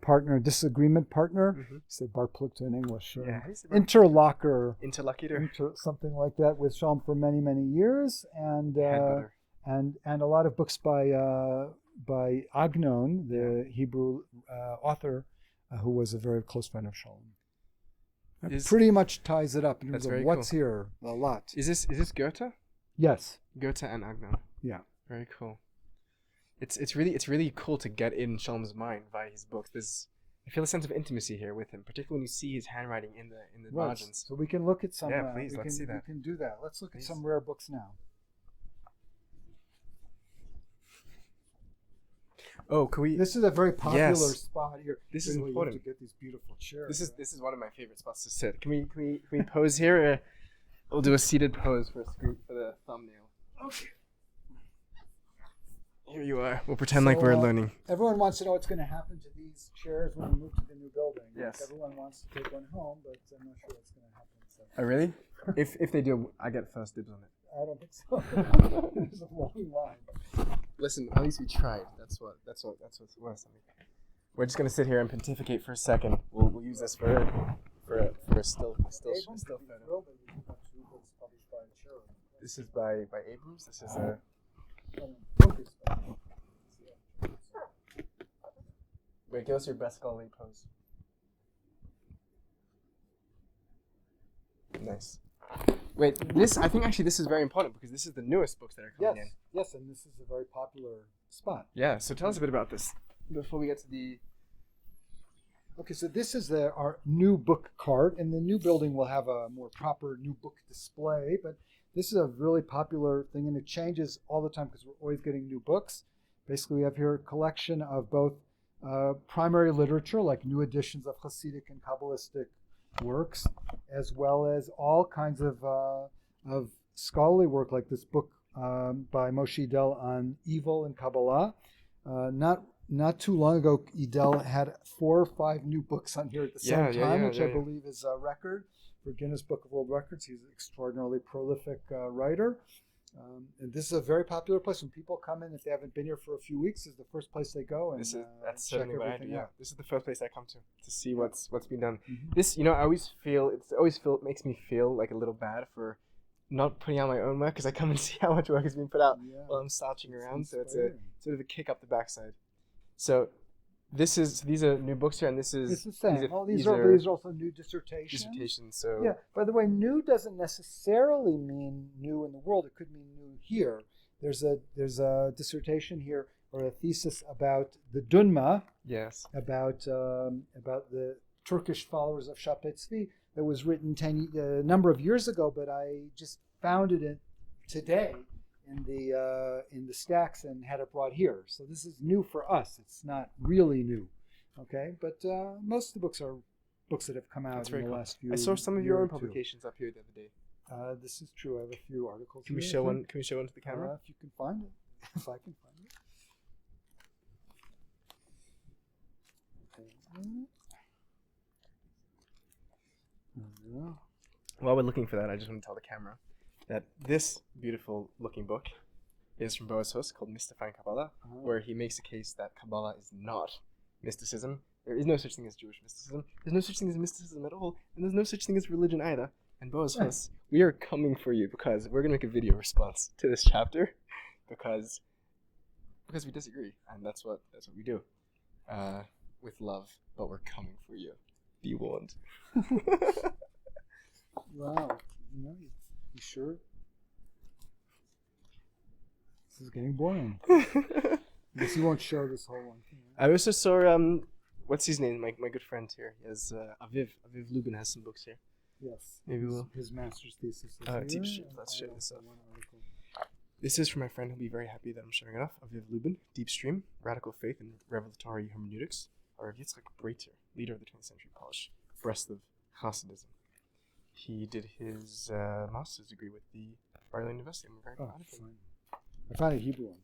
partner, disagreement partner. Say Barplugt in English. Interlocutor, something like that, with Scholem for many, many years, and a lot of books by Adorno, the Hebrew author, who was a very close friend of Scholem. That pretty much ties it up in terms of what's here. A lot. Is this Goethe? Yes. Goethe and Adorno. Yeah. Very cool. it's really cool to get in Shalom's mind via his books. I feel a sense of intimacy here with him, particularly when you see his handwriting in the margins. So we can look at some. Yeah, please, let's see that. We can do that. Let's look at some rare books now. Oh, can we? This is a very popular spot here. This is important. You have to get these beautiful chairs. This is one of my favorite spots to sit. Can we pose here? We'll do a seated pose for the thumbnail. Okay. Here you are. We'll pretend like we're learning. Everyone wants to know what's going to happen to these chairs when we move to the new building. Yes. Everyone wants to take one home, but I'm not sure what's going to happen. So. Oh, really? If they do, I get first dibs on it. I don't think so. There's a long line. Listen, at least we tried. That's what's worth. We're just gonna sit here and pontificate for a second. We'll use this for a still photo. This is by Abrams. This is a. Wait, give us your best scholarly pose. Nice. Wait, I think actually this is very important because this is the newest books that are coming in. Yes, and this is a very popular spot. Yeah, so tell us a bit about this before we get to the... Okay, so this is our new book cart, and the new building will have a more proper new book display, but this is a really popular thing, and it changes all the time because we're always getting new books. Basically, we have here a collection of both primary literature, like new editions of Hasidic and Kabbalistic works, as well as all kinds of scholarly work, like this book by Moshe Idel on evil and Kabbalah. Not too long ago, Idel had 4 or 5 new books on here at the same time, which I believe is a record for Guinness Book of World Records. He's an extraordinarily prolific writer. And this is a very popular place. When people come in, if they haven't been here for a few weeks, this is the first place they go and that's check certainly what I do. everything out. This is the first place I come to see what's been done. Mm-hmm. This, I always feel it makes me feel like a little bad for not putting out my own work because I come and see how much work has been put out while I'm slouching around. So it's a sort of a kick up the backside. So these are new books here, and this is the same. These are also new dissertations. So yeah. By the way, new doesn't necessarily mean new in the world. It could mean new here. There's a dissertation here or a thesis about the Dunma. Yes. About the Turkish followers of Shabtai Tzvi that was written a number of years ago, but I just found it today in the stacks and had it brought here. So this is new for us. It's not really new, okay? But most of the books are books that have come out in the last few. I saw some of your own publications up here the other day. This is true. I have a few articles. Can we show one? Can we show one to the camera? If you can find it, if I can find it. While we're looking for that, I just want to tell the camera that this beautiful looking book is from Boaz Huss called Mystifying Kabbalah, where he makes a case that Kabbalah is not mysticism. There is no such thing as Jewish mysticism. There's no such thing as mysticism at all, and there's no such thing as religion either. And Boaz Huss, we are coming for you because we're going to make a video response to this chapter because we disagree, and that's what we do with love. But we're coming for you. Be warned. Wow. You sure? This is getting boring. I guess you won't show this whole one. I also saw, what's his name? My good friend here. He has Aviv Lubin has some books here. Yes. Maybe we'll. His master's thesis. Let's show this up. This is from my friend who'll be very happy that I'm showing it off. Aviv Lubin, Deep Stream, Radical Faith and Revelatory Hermeneutics. Or Yitzchak Breiter, leader of the 20th century Polish breast of Hasidism. He did his master's degree with the Bar-Ilan University. I'm very proud of him. I found a Hebrew one.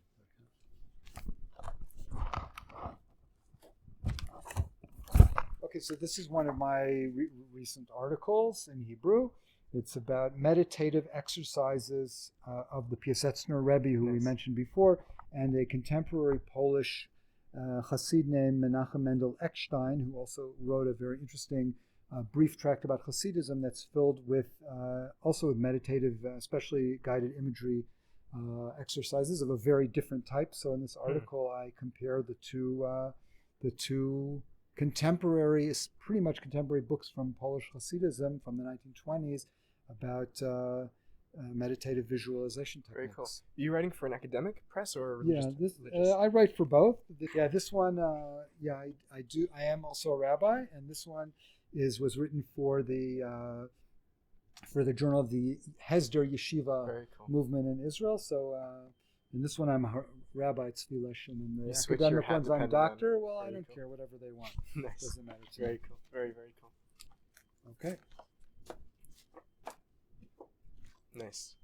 Okay, so this is one of my recent articles in Hebrew. It's about meditative exercises of the Piaseczner Rebbe, who we mentioned before, and a contemporary Polish Hasid named Menachem Mendel Eckstein, who also wrote a very interesting brief tract about Hasidism that's filled with also with meditative, especially guided imagery exercises of a very different type. So in this article, I compare the two contemporary, pretty much contemporary books from Polish Hasidism from the 1920s about meditative visualization techniques. Very cool. Are you writing for an academic press or Yeah, religious? I write for both. This one, I do. I am also a rabbi, and this one was written for the journal of the Hesder Yeshiva movement in Israel. So, in this one, I'm a rabbi Tzvi Leshem, and the academic ones, I'm doctor. Well, I don't care, whatever they want. Nice. Doesn't matter to me. Very cool. Very, very cool. Okay. Nice.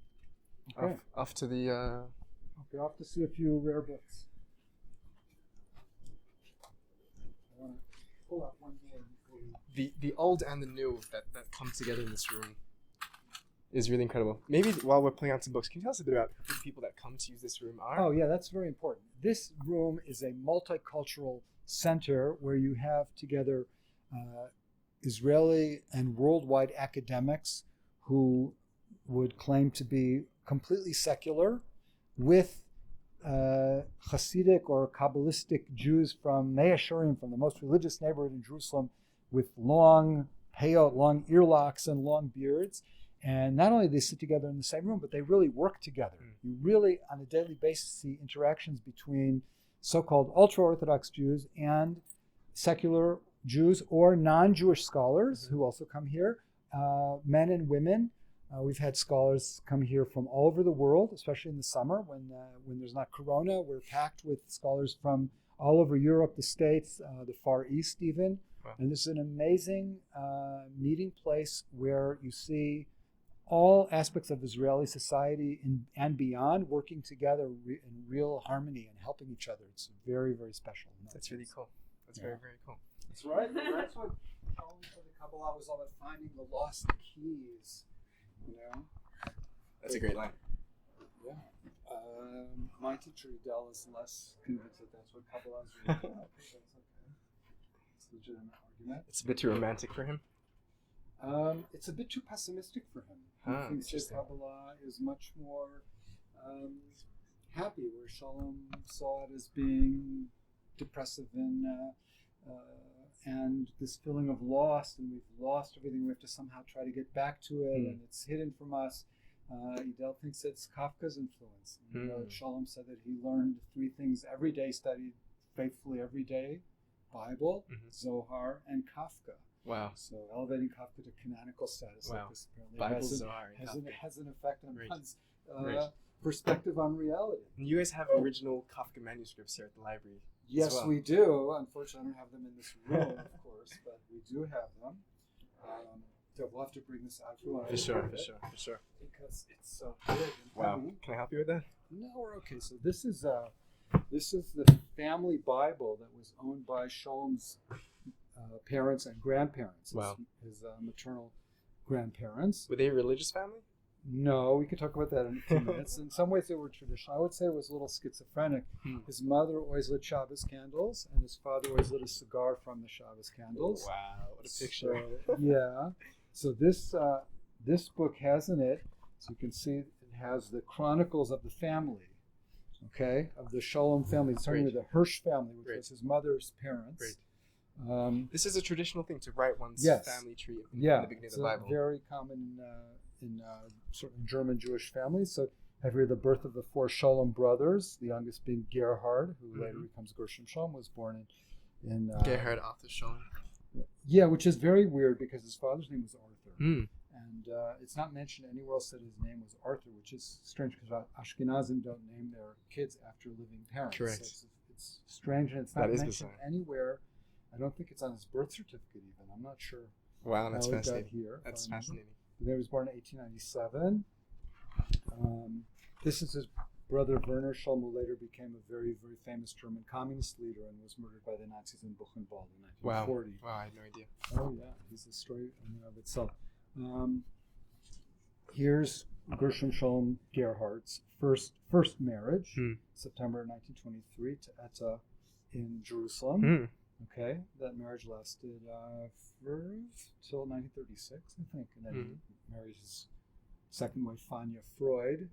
Okay. Off to the. Okay, off to see a few rare books. I want to pull out one more. The old and the new that come together in this room is really incredible. Maybe while we're pulling out some books, can you tell us a bit about who the people that come to use this room are? Oh, yeah, that's very important. This room is a multicultural center where you have together Israeli and worldwide academics who would claim to be completely secular with Hasidic or Kabbalistic Jews from Mea Shearim, from the most religious neighborhood in Jerusalem, with long peyot, long earlocks and long beards. And not only do they sit together in the same room, but they really work together. You really, on a daily basis, see interactions between so-called ultra-Orthodox Jews and secular Jews or non-Jewish scholars who also come here, men and women. We've had scholars come here from all over the world, especially in the summer when there's not Corona. We're packed with scholars from all over Europe, the States, the Far East even. Wow. And this is an amazing meeting place where you see all aspects of Israeli society and beyond working together in real harmony and helping each other. It's very, very special. That's really cool. That's very, very cool. That's right. That's what the Kabbalah was all about, finding the lost keys. You know? That's a great line. Yeah. My teacher, Adele, is less convinced that that's what Kabbalah is really about. That's okay. It's a legitimate argument. It's a bit too romantic for him? It's a bit too pessimistic for him. Ah, he thinks that Kabbalah is much more happy, where Shalom saw it as being depressive and this feeling of lost, and we've lost everything. We have to somehow try to get back to it, and it's hidden from us. Idel thinks it's Kafka's influence. You know, Shalom said that he learned 3 things every day, studied faithfully every day: Bible, Zohar, and Kafka. Wow. So elevating Kafka to canonical status like this apparently Bible, Zohar, has an effect on one's perspective on reality. And you guys have original Kafka manuscripts here at the library. Yes, we do. Unfortunately, I don't have them in this room, of course, but we do have them. So we'll have to bring this out for sure. Because it's so big and wow. heavy. Can I help you with that? No, we're okay. So this is the family Bible that was owned by Shalom's parents and grandparents. Wow. His maternal grandparents. Were they a religious family? No, we could talk about that in a few minutes. In some ways, they were traditional. I would say it was a little schizophrenic. His mother always lit Shabbos candles, and his father always lit a cigar from the Shabbos candles. Wow, what a picture! So, yeah. So this book has in it, so you can see it has the chronicles of the family, okay, of the Shalom family. It's starting with the Hirsch family, which was his mother's parents. Great. This is a traditional thing to write one's family tree in the beginning of the Bible. It's very common in certain German Jewish families. So have here the birth of the 4 Shalom brothers, the youngest being Gerhard, who later becomes Gershom Scholem, was born in Gerhard Arthur Scholem. Yeah, which is very weird because his father's name was Arthur. And it's not mentioned anywhere else that his name was Arthur, which is strange because Ashkenazim don't name their kids after living parents. Correct. So it's strange, and it's not mentioned anywhere. I don't think it's on his birth certificate even. I'm not sure. Wow, that's fascinating. Here, that's fascinating. He was born in 1897. This is his brother Werner Scholem, who later became a very, very famous German communist leader and was murdered by the Nazis in Buchenwald in 1940. Wow, I had no idea. Oh yeah, he's a story in and of itself. Here's Gershom Scholem Gerhard's first marriage, September 1923 to Etta in Jerusalem. Okay, that marriage lasted till 1936, I think, and then he married his second wife, Fania Freud,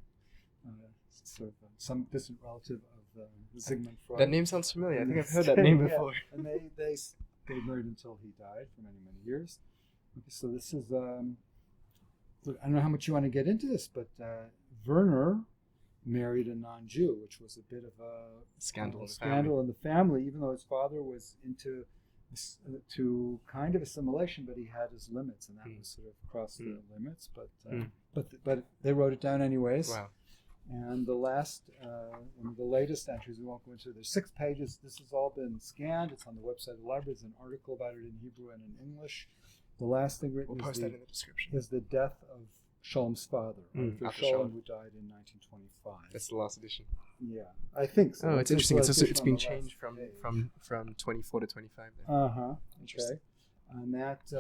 sort of some distant relative of Sigmund Freud. That name sounds familiar. I think I've heard that name before. And they married until he died for many, many years. Okay, so this is I don't know how much you want to get into this, but Werner married a non-Jew, which was a bit of a scandal in the family, even though his father was into to kind of assimilation, but he had his limits, and that was sort of crossed the limits. But they wrote it down anyways. Wow. And the one of the latest entries, we won't go into. There's 6 pages. This has all been scanned. It's on the website of the library. There's an article about it in Hebrew and in English. The last thing written we'll post that in the description. Is the death of Shalom's father, Shalom, who died in 1925. That's the last edition. Yeah, I think so. Oh, it's interesting. It's been changed from 24 to 25. Interesting. Okay. And that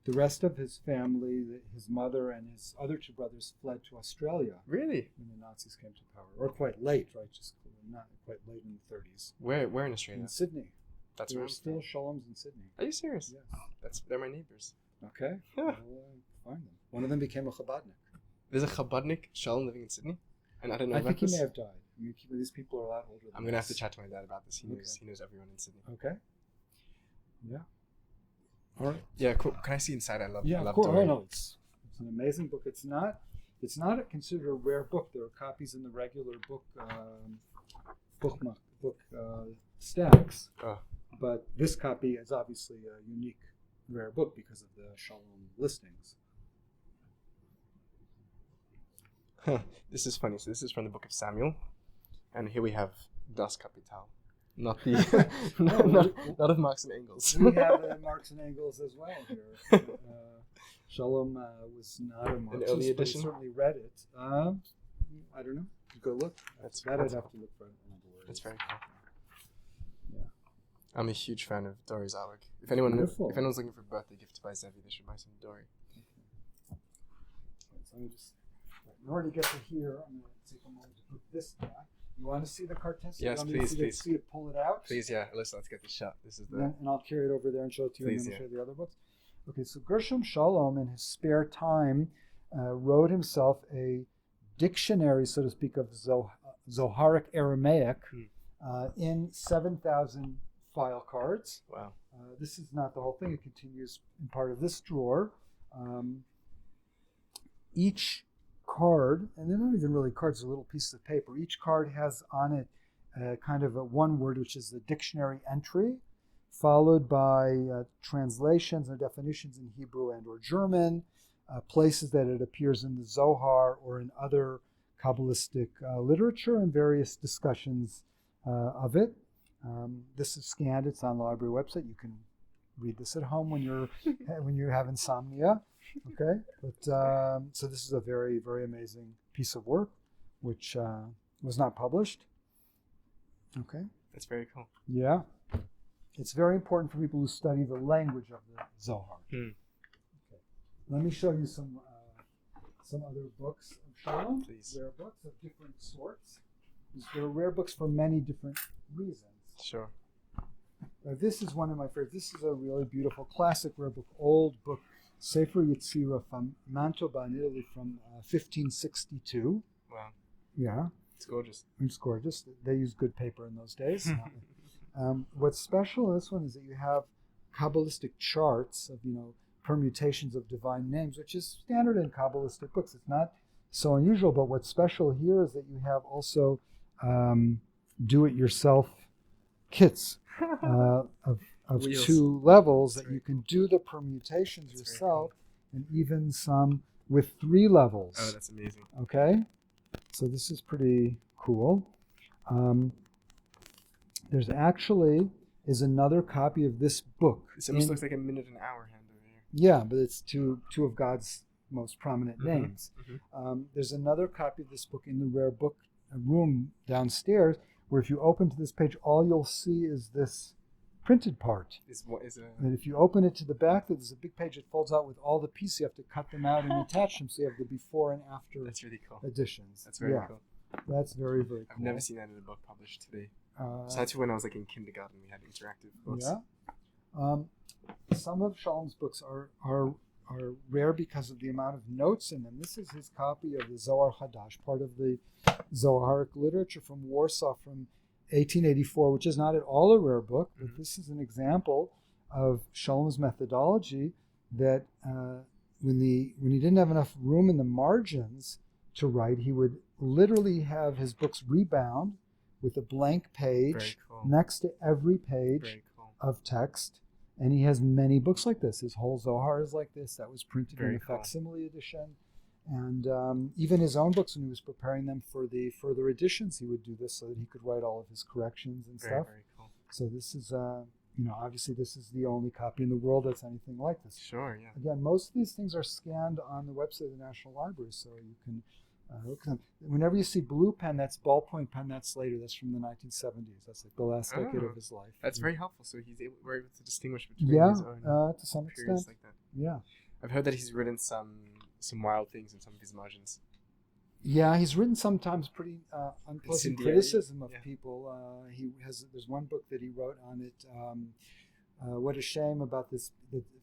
the rest of his family, his mother and his other 2 brothers, fled to Australia. Really? When the Nazis came to power, or quite late, right? Just not quite late in the 30s. Where in Australia? In Sydney. That's there right. are still Shaloms in Sydney. Are you serious? Yes. They're my neighbors. Okay. Yeah. We'll find them. One of them became a Chabadnik. There's a Chabadnik Shalom living in Sydney, and I don't know. I think he may have died. I mean, these people are a lot older. I'm gonna have to chat to my dad about this. He knows everyone in Sydney. Okay. Yeah. All right. Yeah. Cool. Can I see inside? I love. Yeah. I love cool. Dory. Oh no, it's an amazing book. It's not considered a rare book. There are copies in the regular book stacks. Oh. But this copy is obviously a unique, rare book because of the Shalom listings. This is funny. So this is from the book of Samuel, and here we have Das Kapital, not the not of Marx and Engels. We have Marx and Engels as well here. Shalom was not a Marxist, early but he edition? certainly read it. I don't know. Go look. That's I'd have to look for it. That's very cool. Yeah. I'm a huge fan of Dory's artwork. If anyone's looking for a birthday gift to buy Zevi, they should buy some Dory. Okay. So let me just. In order to get to here, I'm going to take a moment to put this back. You want to see the cartouche? Yes, please. See it, pull it out. Please, yeah. Let's get the shot. This is the. And I'll carry it over there and show it to you, Please, and then I'll show you the other books. Okay, so Gershom Scholem, in his spare time, wrote himself a dictionary, so to speak, of Zoharic Aramaic in 7,000 file cards. Wow. This is not the whole thing. It continues in part of this drawer. Each card, and they're not even really cards, they're little pieces of paper. Each card has on it kind of a one word, which is the dictionary entry, followed by translations and definitions in Hebrew and or German, places that it appears in the Zohar or in other Kabbalistic literature, and various discussions of it. This is scanned. It's on the library website. You can read this at home when you have insomnia. Okay, but so this is a very, very amazing piece of work, which was not published. Okay, that's very cool. Yeah, it's very important for people who study the language of the Zohar. Okay, let me show you some other books of Shalom. Please. Rare books of different sorts. There are rare books for many different reasons. Sure. This is one of my favorites. This is a really beautiful classic rare book, old book. Sefer Yetzirah from Mantoba in Italy from 1562. Wow. Yeah. It's gorgeous. It's gorgeous. They used good paper in those days. What's special in this one is that you have Kabbalistic charts of, permutations of divine names, which is standard in Kabbalistic books. It's not so unusual, but what's special here is that you have also do-it-yourself kits of 2 levels that you can do the permutations yourself, and even some with 3 levels. Oh, that's amazing. Okay, so this is pretty cool. There's actually is another copy of this book. This almost looks like a minute and hour hand over here. Yeah, but it's two of God's most prominent names. There's another copy of this book in the rare book room downstairs, where if you open to this page, all you'll see is this printed part. And if you open it to the back, there's a big page that folds out with all the pieces. You have to cut them out and attach them, so you have the before and after That's really cool. editions. That's very cool. That's very, very cool. I've never seen that in a book published today. Besides when I was in kindergarten, we had interactive books. Yeah. Some of Shalom's books are rare because of the amount of notes in them. This is his copy of the Zohar Hadash, part of the Zoharic literature from Warsaw from 1884, which is not at all a rare book, but this is an example of Shalom's methodology that when he didn't have enough room in the margins to write, he would literally have his books rebound with a blank page next to every page of text. And he has many books like this. His whole Zohar is like this. That was printed in a facsimile edition. And even his own books, when he was preparing them for the further editions, he would do this so that he could write all of his corrections and stuff. Very cool. So this is, obviously this is the only copy in the world that's anything like this. Sure, yeah. Again, most of these things are scanned on the website of the National Library, so you can look at them. Whenever you see blue pen, that's ballpoint pen, that's later. That's from the 1970s. That's like the last decade of his life. That's very helpful. So we're able to distinguish between his own to some extent. Like that. Yeah. I've heard that he's written some wild things in some of his margins. Yeah, he's written sometimes pretty unpleasant criticism of people. There's one book that he wrote on it. What a shame about this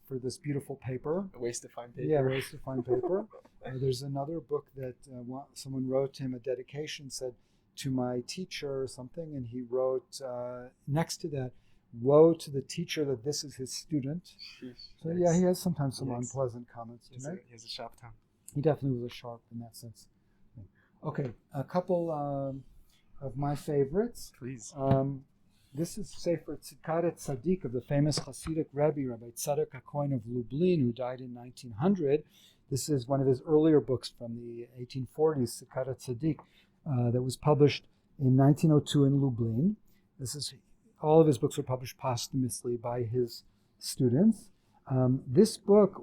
for this beautiful paper. A waste of fine paper. Yeah, a waste of fine paper. There's another book that someone wrote him a dedication, said, to my teacher or something, and he wrote next to that, woe to the teacher that this is his student. So yeah, he has sometimes some unpleasant comments to make. He has a sharp tongue. He definitely was a sharp in that sense. Okay, a couple of my favorites. Please. This is Sefer Tzikaret Tzaddik of the famous Hasidic Rebbe, Rabbi Tzadok HaKohen of Lublin, who died in 1900. This is one of his earlier books from the 1840s, Tzikaret Tzaddik, that was published in 1902 in Lublin. All of his books were published posthumously by his students. This book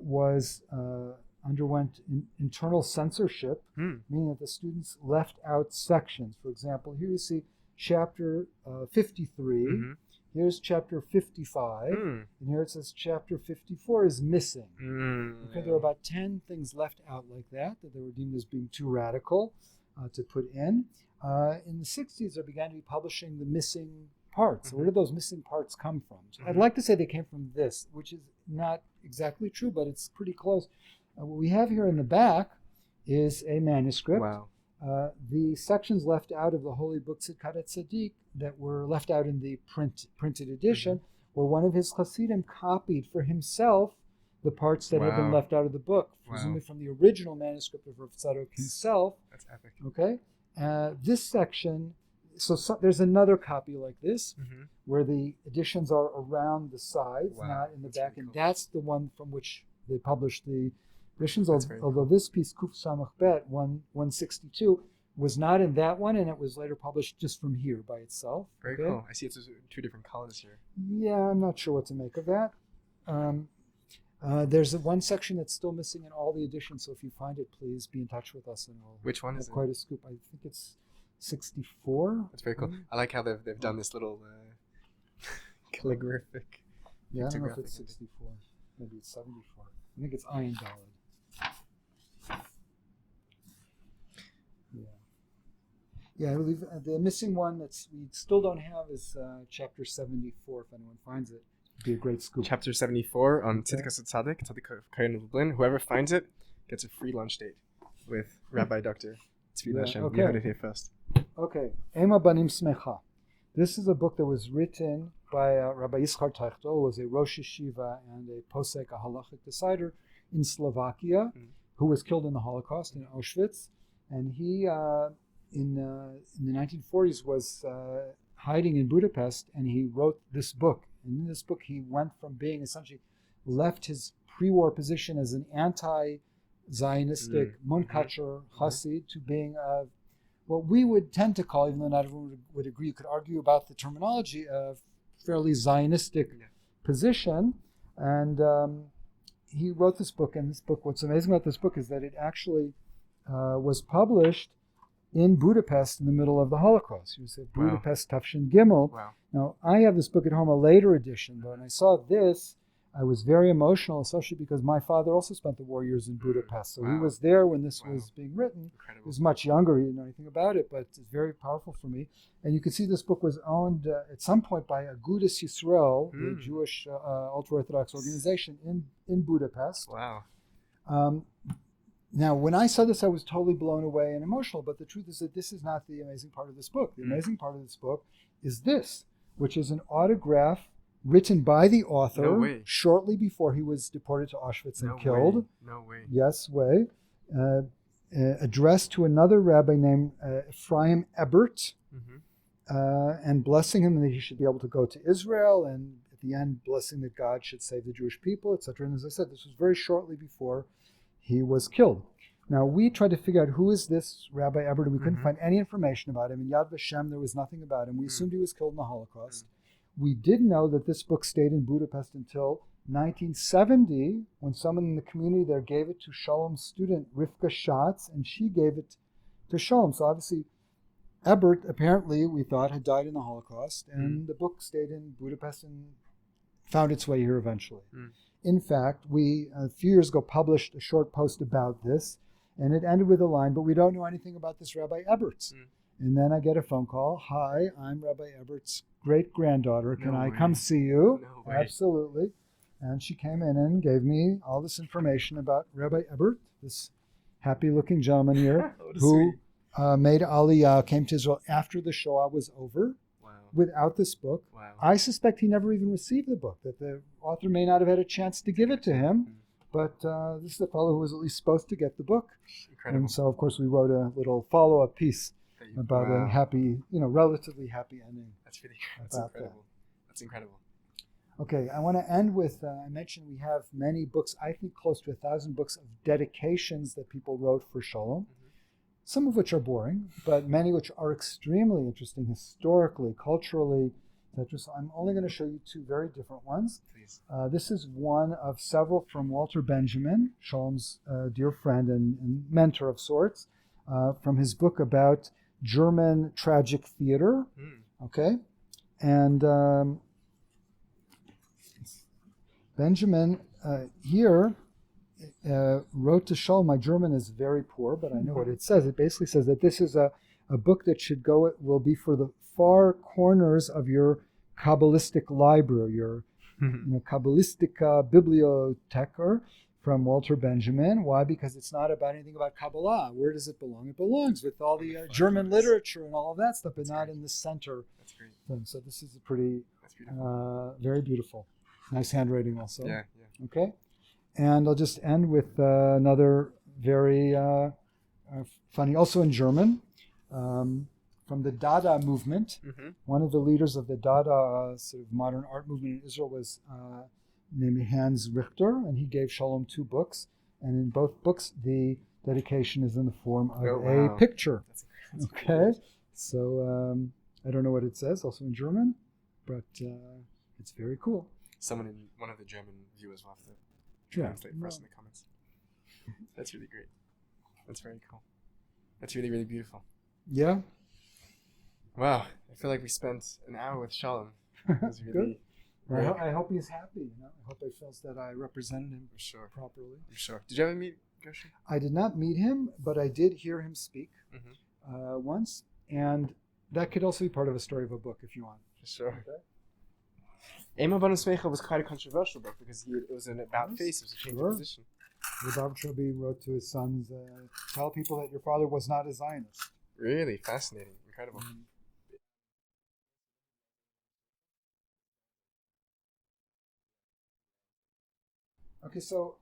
underwent internal censorship, meaning that the students left out sections. For example, here you see chapter 53. Mm-hmm. Here's chapter 55. And here it says chapter 54 is missing. Okay, there are about 10 things left out like that they were deemed as being too radical to put in. In the 60s, they began to be publishing the missing parts. So where did those missing parts come from? So I'd like to say they came from this, which is not exactly true, but it's pretty close. What we have here in the back is a manuscript. Wow. The sections left out of the Holy Book Tzikaret Tzaddik that were left out in the printed edition were one of his Hasidim copied for himself the parts that had been left out of the book, presumably from the original manuscript of Rav Tzadok himself. That's epic. Okay. This section, so there's another copy like this, where the editions are around the sides, not in the back, and that's the one from which they published the editions. Although this piece, Kuf Samach Bet 162, was not in that one, and it was later published just from here by itself. Very cool. I see it's two different colors here. Yeah, I'm not sure what to make of that. There's one section that's still missing in all the editions, so if you find it, please be in touch with us, and we'll Which one is quite a scoop. I think it's 64. That's very cool. I like how they've done this little calligraphic. Yeah, I don't know if it's 64. Maybe it's 74. I think it's Ayin Daled. Yeah, I believe the missing one we still don't have is chapter 74. If anyone finds it, it'd be a great scoop. Chapter 74 on Tzidkas Tzaddik, Tzaddik Kohen of Lublin. Whoever finds it gets a free lunch date with Rabbi Dr. Tzvi Leshem. Okay. You heard it here first. Okay, Ema Banim Smecha. This is a book that was written by Rabbi Yitzchar Teichtel, who was a Rosh Yeshiva and a Posek, a halachic decider in Slovakia, who was killed in the Holocaust in Auschwitz. And he, in the 1940s, was hiding in Budapest, and he wrote this book. And in this book, he went from being essentially left his pre-war position as an anti-Zionistic Munkacher Hasid to being what we would tend to call, even though not everyone would agree, you could argue about the terminology, of fairly Zionistic position. And he wrote this book, and what's amazing about this book is that it actually was published in Budapest in the middle of the Holocaust. You said Budapest Tafshin Gimel. Wow. Now, I have this book at home, a later edition, but when I saw this, I was very emotional, especially because my father also spent the war years in Budapest. So he was there when this was being written. Incredible. He was much younger. He didn't know anything about it, but it's very powerful for me. And you can see this book was owned at some point by Agudas Yisrael, the Jewish ultra-Orthodox organization in Budapest. Wow. Now, when I saw this, I was totally blown away and emotional, but the truth is that this is not the amazing part of this book. The amazing part of this book is this, which is an autograph written by the author No way. shortly before he was deported to Auschwitz and killed. Way. No way. Yes, way. Addressed to another rabbi named Ephraim Ebert, and blessing him that he should be able to go to Israel, and at the end blessing that God should save the Jewish people, etc. And as I said, this was very shortly before he was killed. Now, we tried to figure out who is this Rabbi Ebert, and we couldn't find any information about him. In Yad Vashem, there was nothing about him. We assumed he was killed in the Holocaust. We did know that this book stayed in Budapest until 1970, when someone in the community there gave it to Shalom's student, Rivka Schatz, and she gave it to Shalom. So obviously, Ebert, apparently, we thought, had died in the Holocaust, and the book stayed in Budapest and found its way here eventually. In fact, we, a few years ago, published a short post about this, and it ended with a line, but we don't know anything about this Rabbi Ebert. And then I get a phone call. Hi, I'm Rabbi Ebert's great-granddaughter. Can I come see you? No way. Absolutely. And she came in and gave me all this information about Rabbi Ebert, this happy-looking gentleman here, who made Aliyah, came to Israel after the Shoah was over, without this book. I suspect he never even received the book, that the author may not have had a chance to give it to him. But this is the fellow who was at least supposed to get the book. Incredible. And so, of course, we wrote a little follow-up piece about a happy, relatively happy ending. That's incredible. That's incredible. Okay, I want to end with, I mentioned we have many books, I think close to 1,000 books of dedications that people wrote for Shalom. Some of which are boring, but many which are extremely interesting historically, culturally, etc. So I'm only going to show you two very different ones. Please. This is one of several from Walter Benjamin, Shalom's dear friend and mentor of sorts, from his book about German tragic theater. Okay, and Benjamin here wrote to Shalom. My German is very poor, but I know what it says. It basically says that this is a book that will be for the far corners of your Kabbalistic library, your Kabbalistica Bibliotheker from Walter Benjamin. Why? Because it's not about anything about Kabbalah. Where does it belong? It belongs with all the German literature and all of that stuff, but not in the center. That's great. So this is a pretty, very beautiful. Nice handwriting also. Yeah. Okay. And I'll just end with another very funny, also in German, from the Dada movement. One of the leaders of the Dada sort of modern art movement in Israel was named Hans Richter, and he gave Shalom 2 books. And in both books, the dedication is in the form of a picture. That's okay, so I don't know what it says, also in German, but it's very cool. Someone in one of the German viewers will have to translate for us in the comments. That's really great. That's very cool. That's really, really beautiful. Yeah. Wow. I feel like we spent an hour with Shalom. It was really good. I hope he's happy. I hope he feels that I represented him properly. For sure. Did you ever meet Gershom? I did not meet him, but I did hear him speak once. And that could also be part of a story of a book if you want. For sure. Okay. Ema Banu Smecha was quite a controversial book because it was an about face, it was a change of position. Rabbi Trabi wrote to his sons, tell people that your father was not a Zionist. Really fascinating, incredible. Okay, so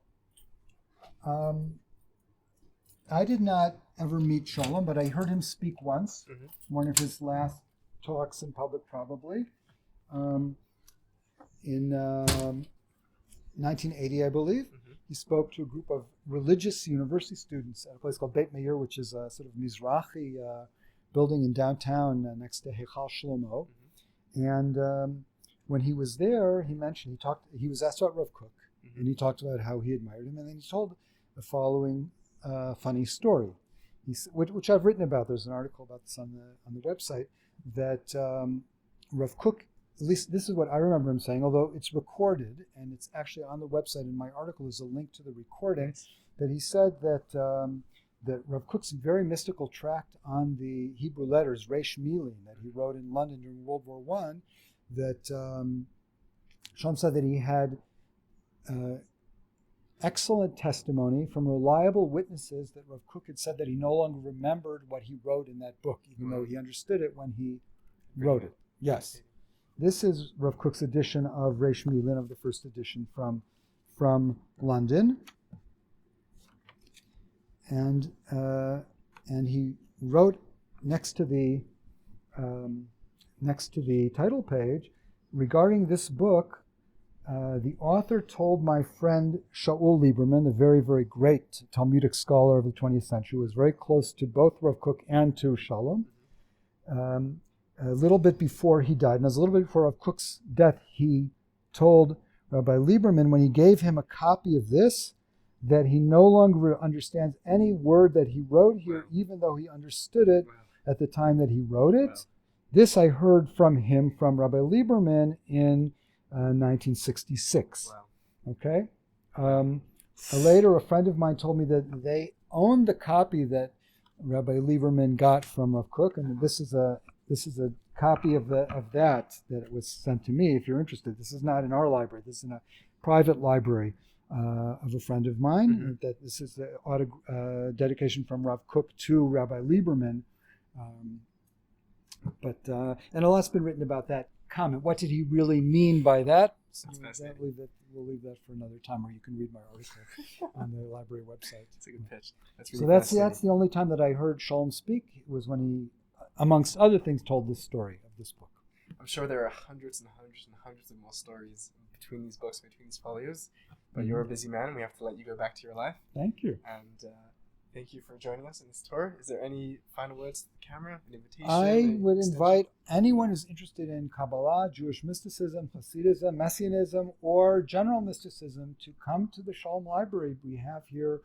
I did not ever meet Shalom, but I heard him speak once, one of his last talks in public probably. In 1980, I believe, he spoke to a group of religious university students at a place called Beit Meir, which is a sort of Mizrahi building in downtown next to Heichalot. And when he was there, he was asked about Rav Kook, and he talked about how he admired him, and then he told the following funny story, which I've written about. There's an article about this on the website, that Rav Kook, at least this is what I remember him saying, although it's recorded, and it's actually on the website in my article is a link to the recording, that he said that that Rav Kook's very mystical tract on the Hebrew letters, Reish Milin, that he wrote in London during World War I, that Shalom said that he had excellent testimony from reliable witnesses that Rav Kook had said that he no longer remembered what he wrote in that book, even though he understood it when he wrote it. Yes. This is Rav Kook's edition of Reish Milin, of the first edition from London. And he wrote next to the title page, regarding this book, the author told my friend Shaul Lieberman, the very, very great Talmudic scholar of the 20th century, who was very close to both Rav Kook and to Shalom, a little bit before he died, and as a little bit before Rav Kook's death, he told Rabbi Lieberman, when he gave him a copy of this, that he no longer understands any word that he wrote here, even though he understood it at the time that he wrote it. This I heard from him, from Rabbi Lieberman, in 1966. Okay. Later, a friend of mine told me that they owned the copy that Rabbi Lieberman got from Rav Kook, and this is a copy of that was sent to me. If you're interested, this is not in our library. This is in a private library of a friend of mine. Mm-hmm. That this is the dedication from Rav Kook to Rabbi Lieberman. And a lot's been written about that comment. What did he really mean by that? We'll leave that for another time, or you can read my article on the library website. That's a good pitch. That's really that's the only time that I heard Shalom speak, was when he, amongst other things, told this story of this book. I'm sure there are hundreds and hundreds and hundreds of more stories between these books, between these folios. But you're a busy man, and we have to let you go back to your life. Thank you. And thank you for joining us in this tour. Is there any final words to the camera, an invitation? I would invite anyone who's interested in Kabbalah, Jewish mysticism, Hasidism, Messianism, or general mysticism to come to the Shalom Library. We have here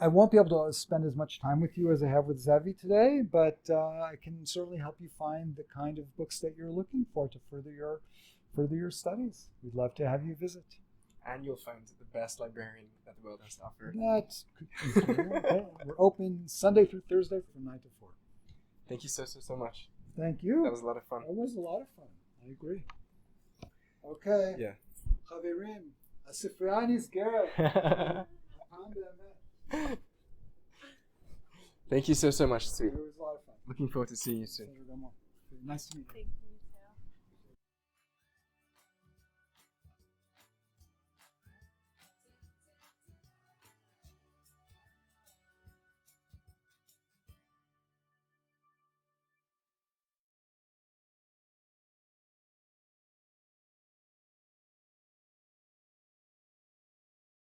I won't be able to spend as much time with you as I have with Zevi today, but I can certainly help you find the kind of books that you're looking for to further your studies. We'd love to have you visit. And you'll find the best librarian that the world has to offer. That's okay. We're open Sunday through Thursday from 9 to 4. Thank you so much. Thank you. That was a lot of fun. That was a lot of fun. I agree. Okay. Yeah. Chaverim, הספרייה נסגרת. Thank you so much, Sue. It was a lot of fun. Looking forward to seeing you soon. Nice to meet you. Thank you.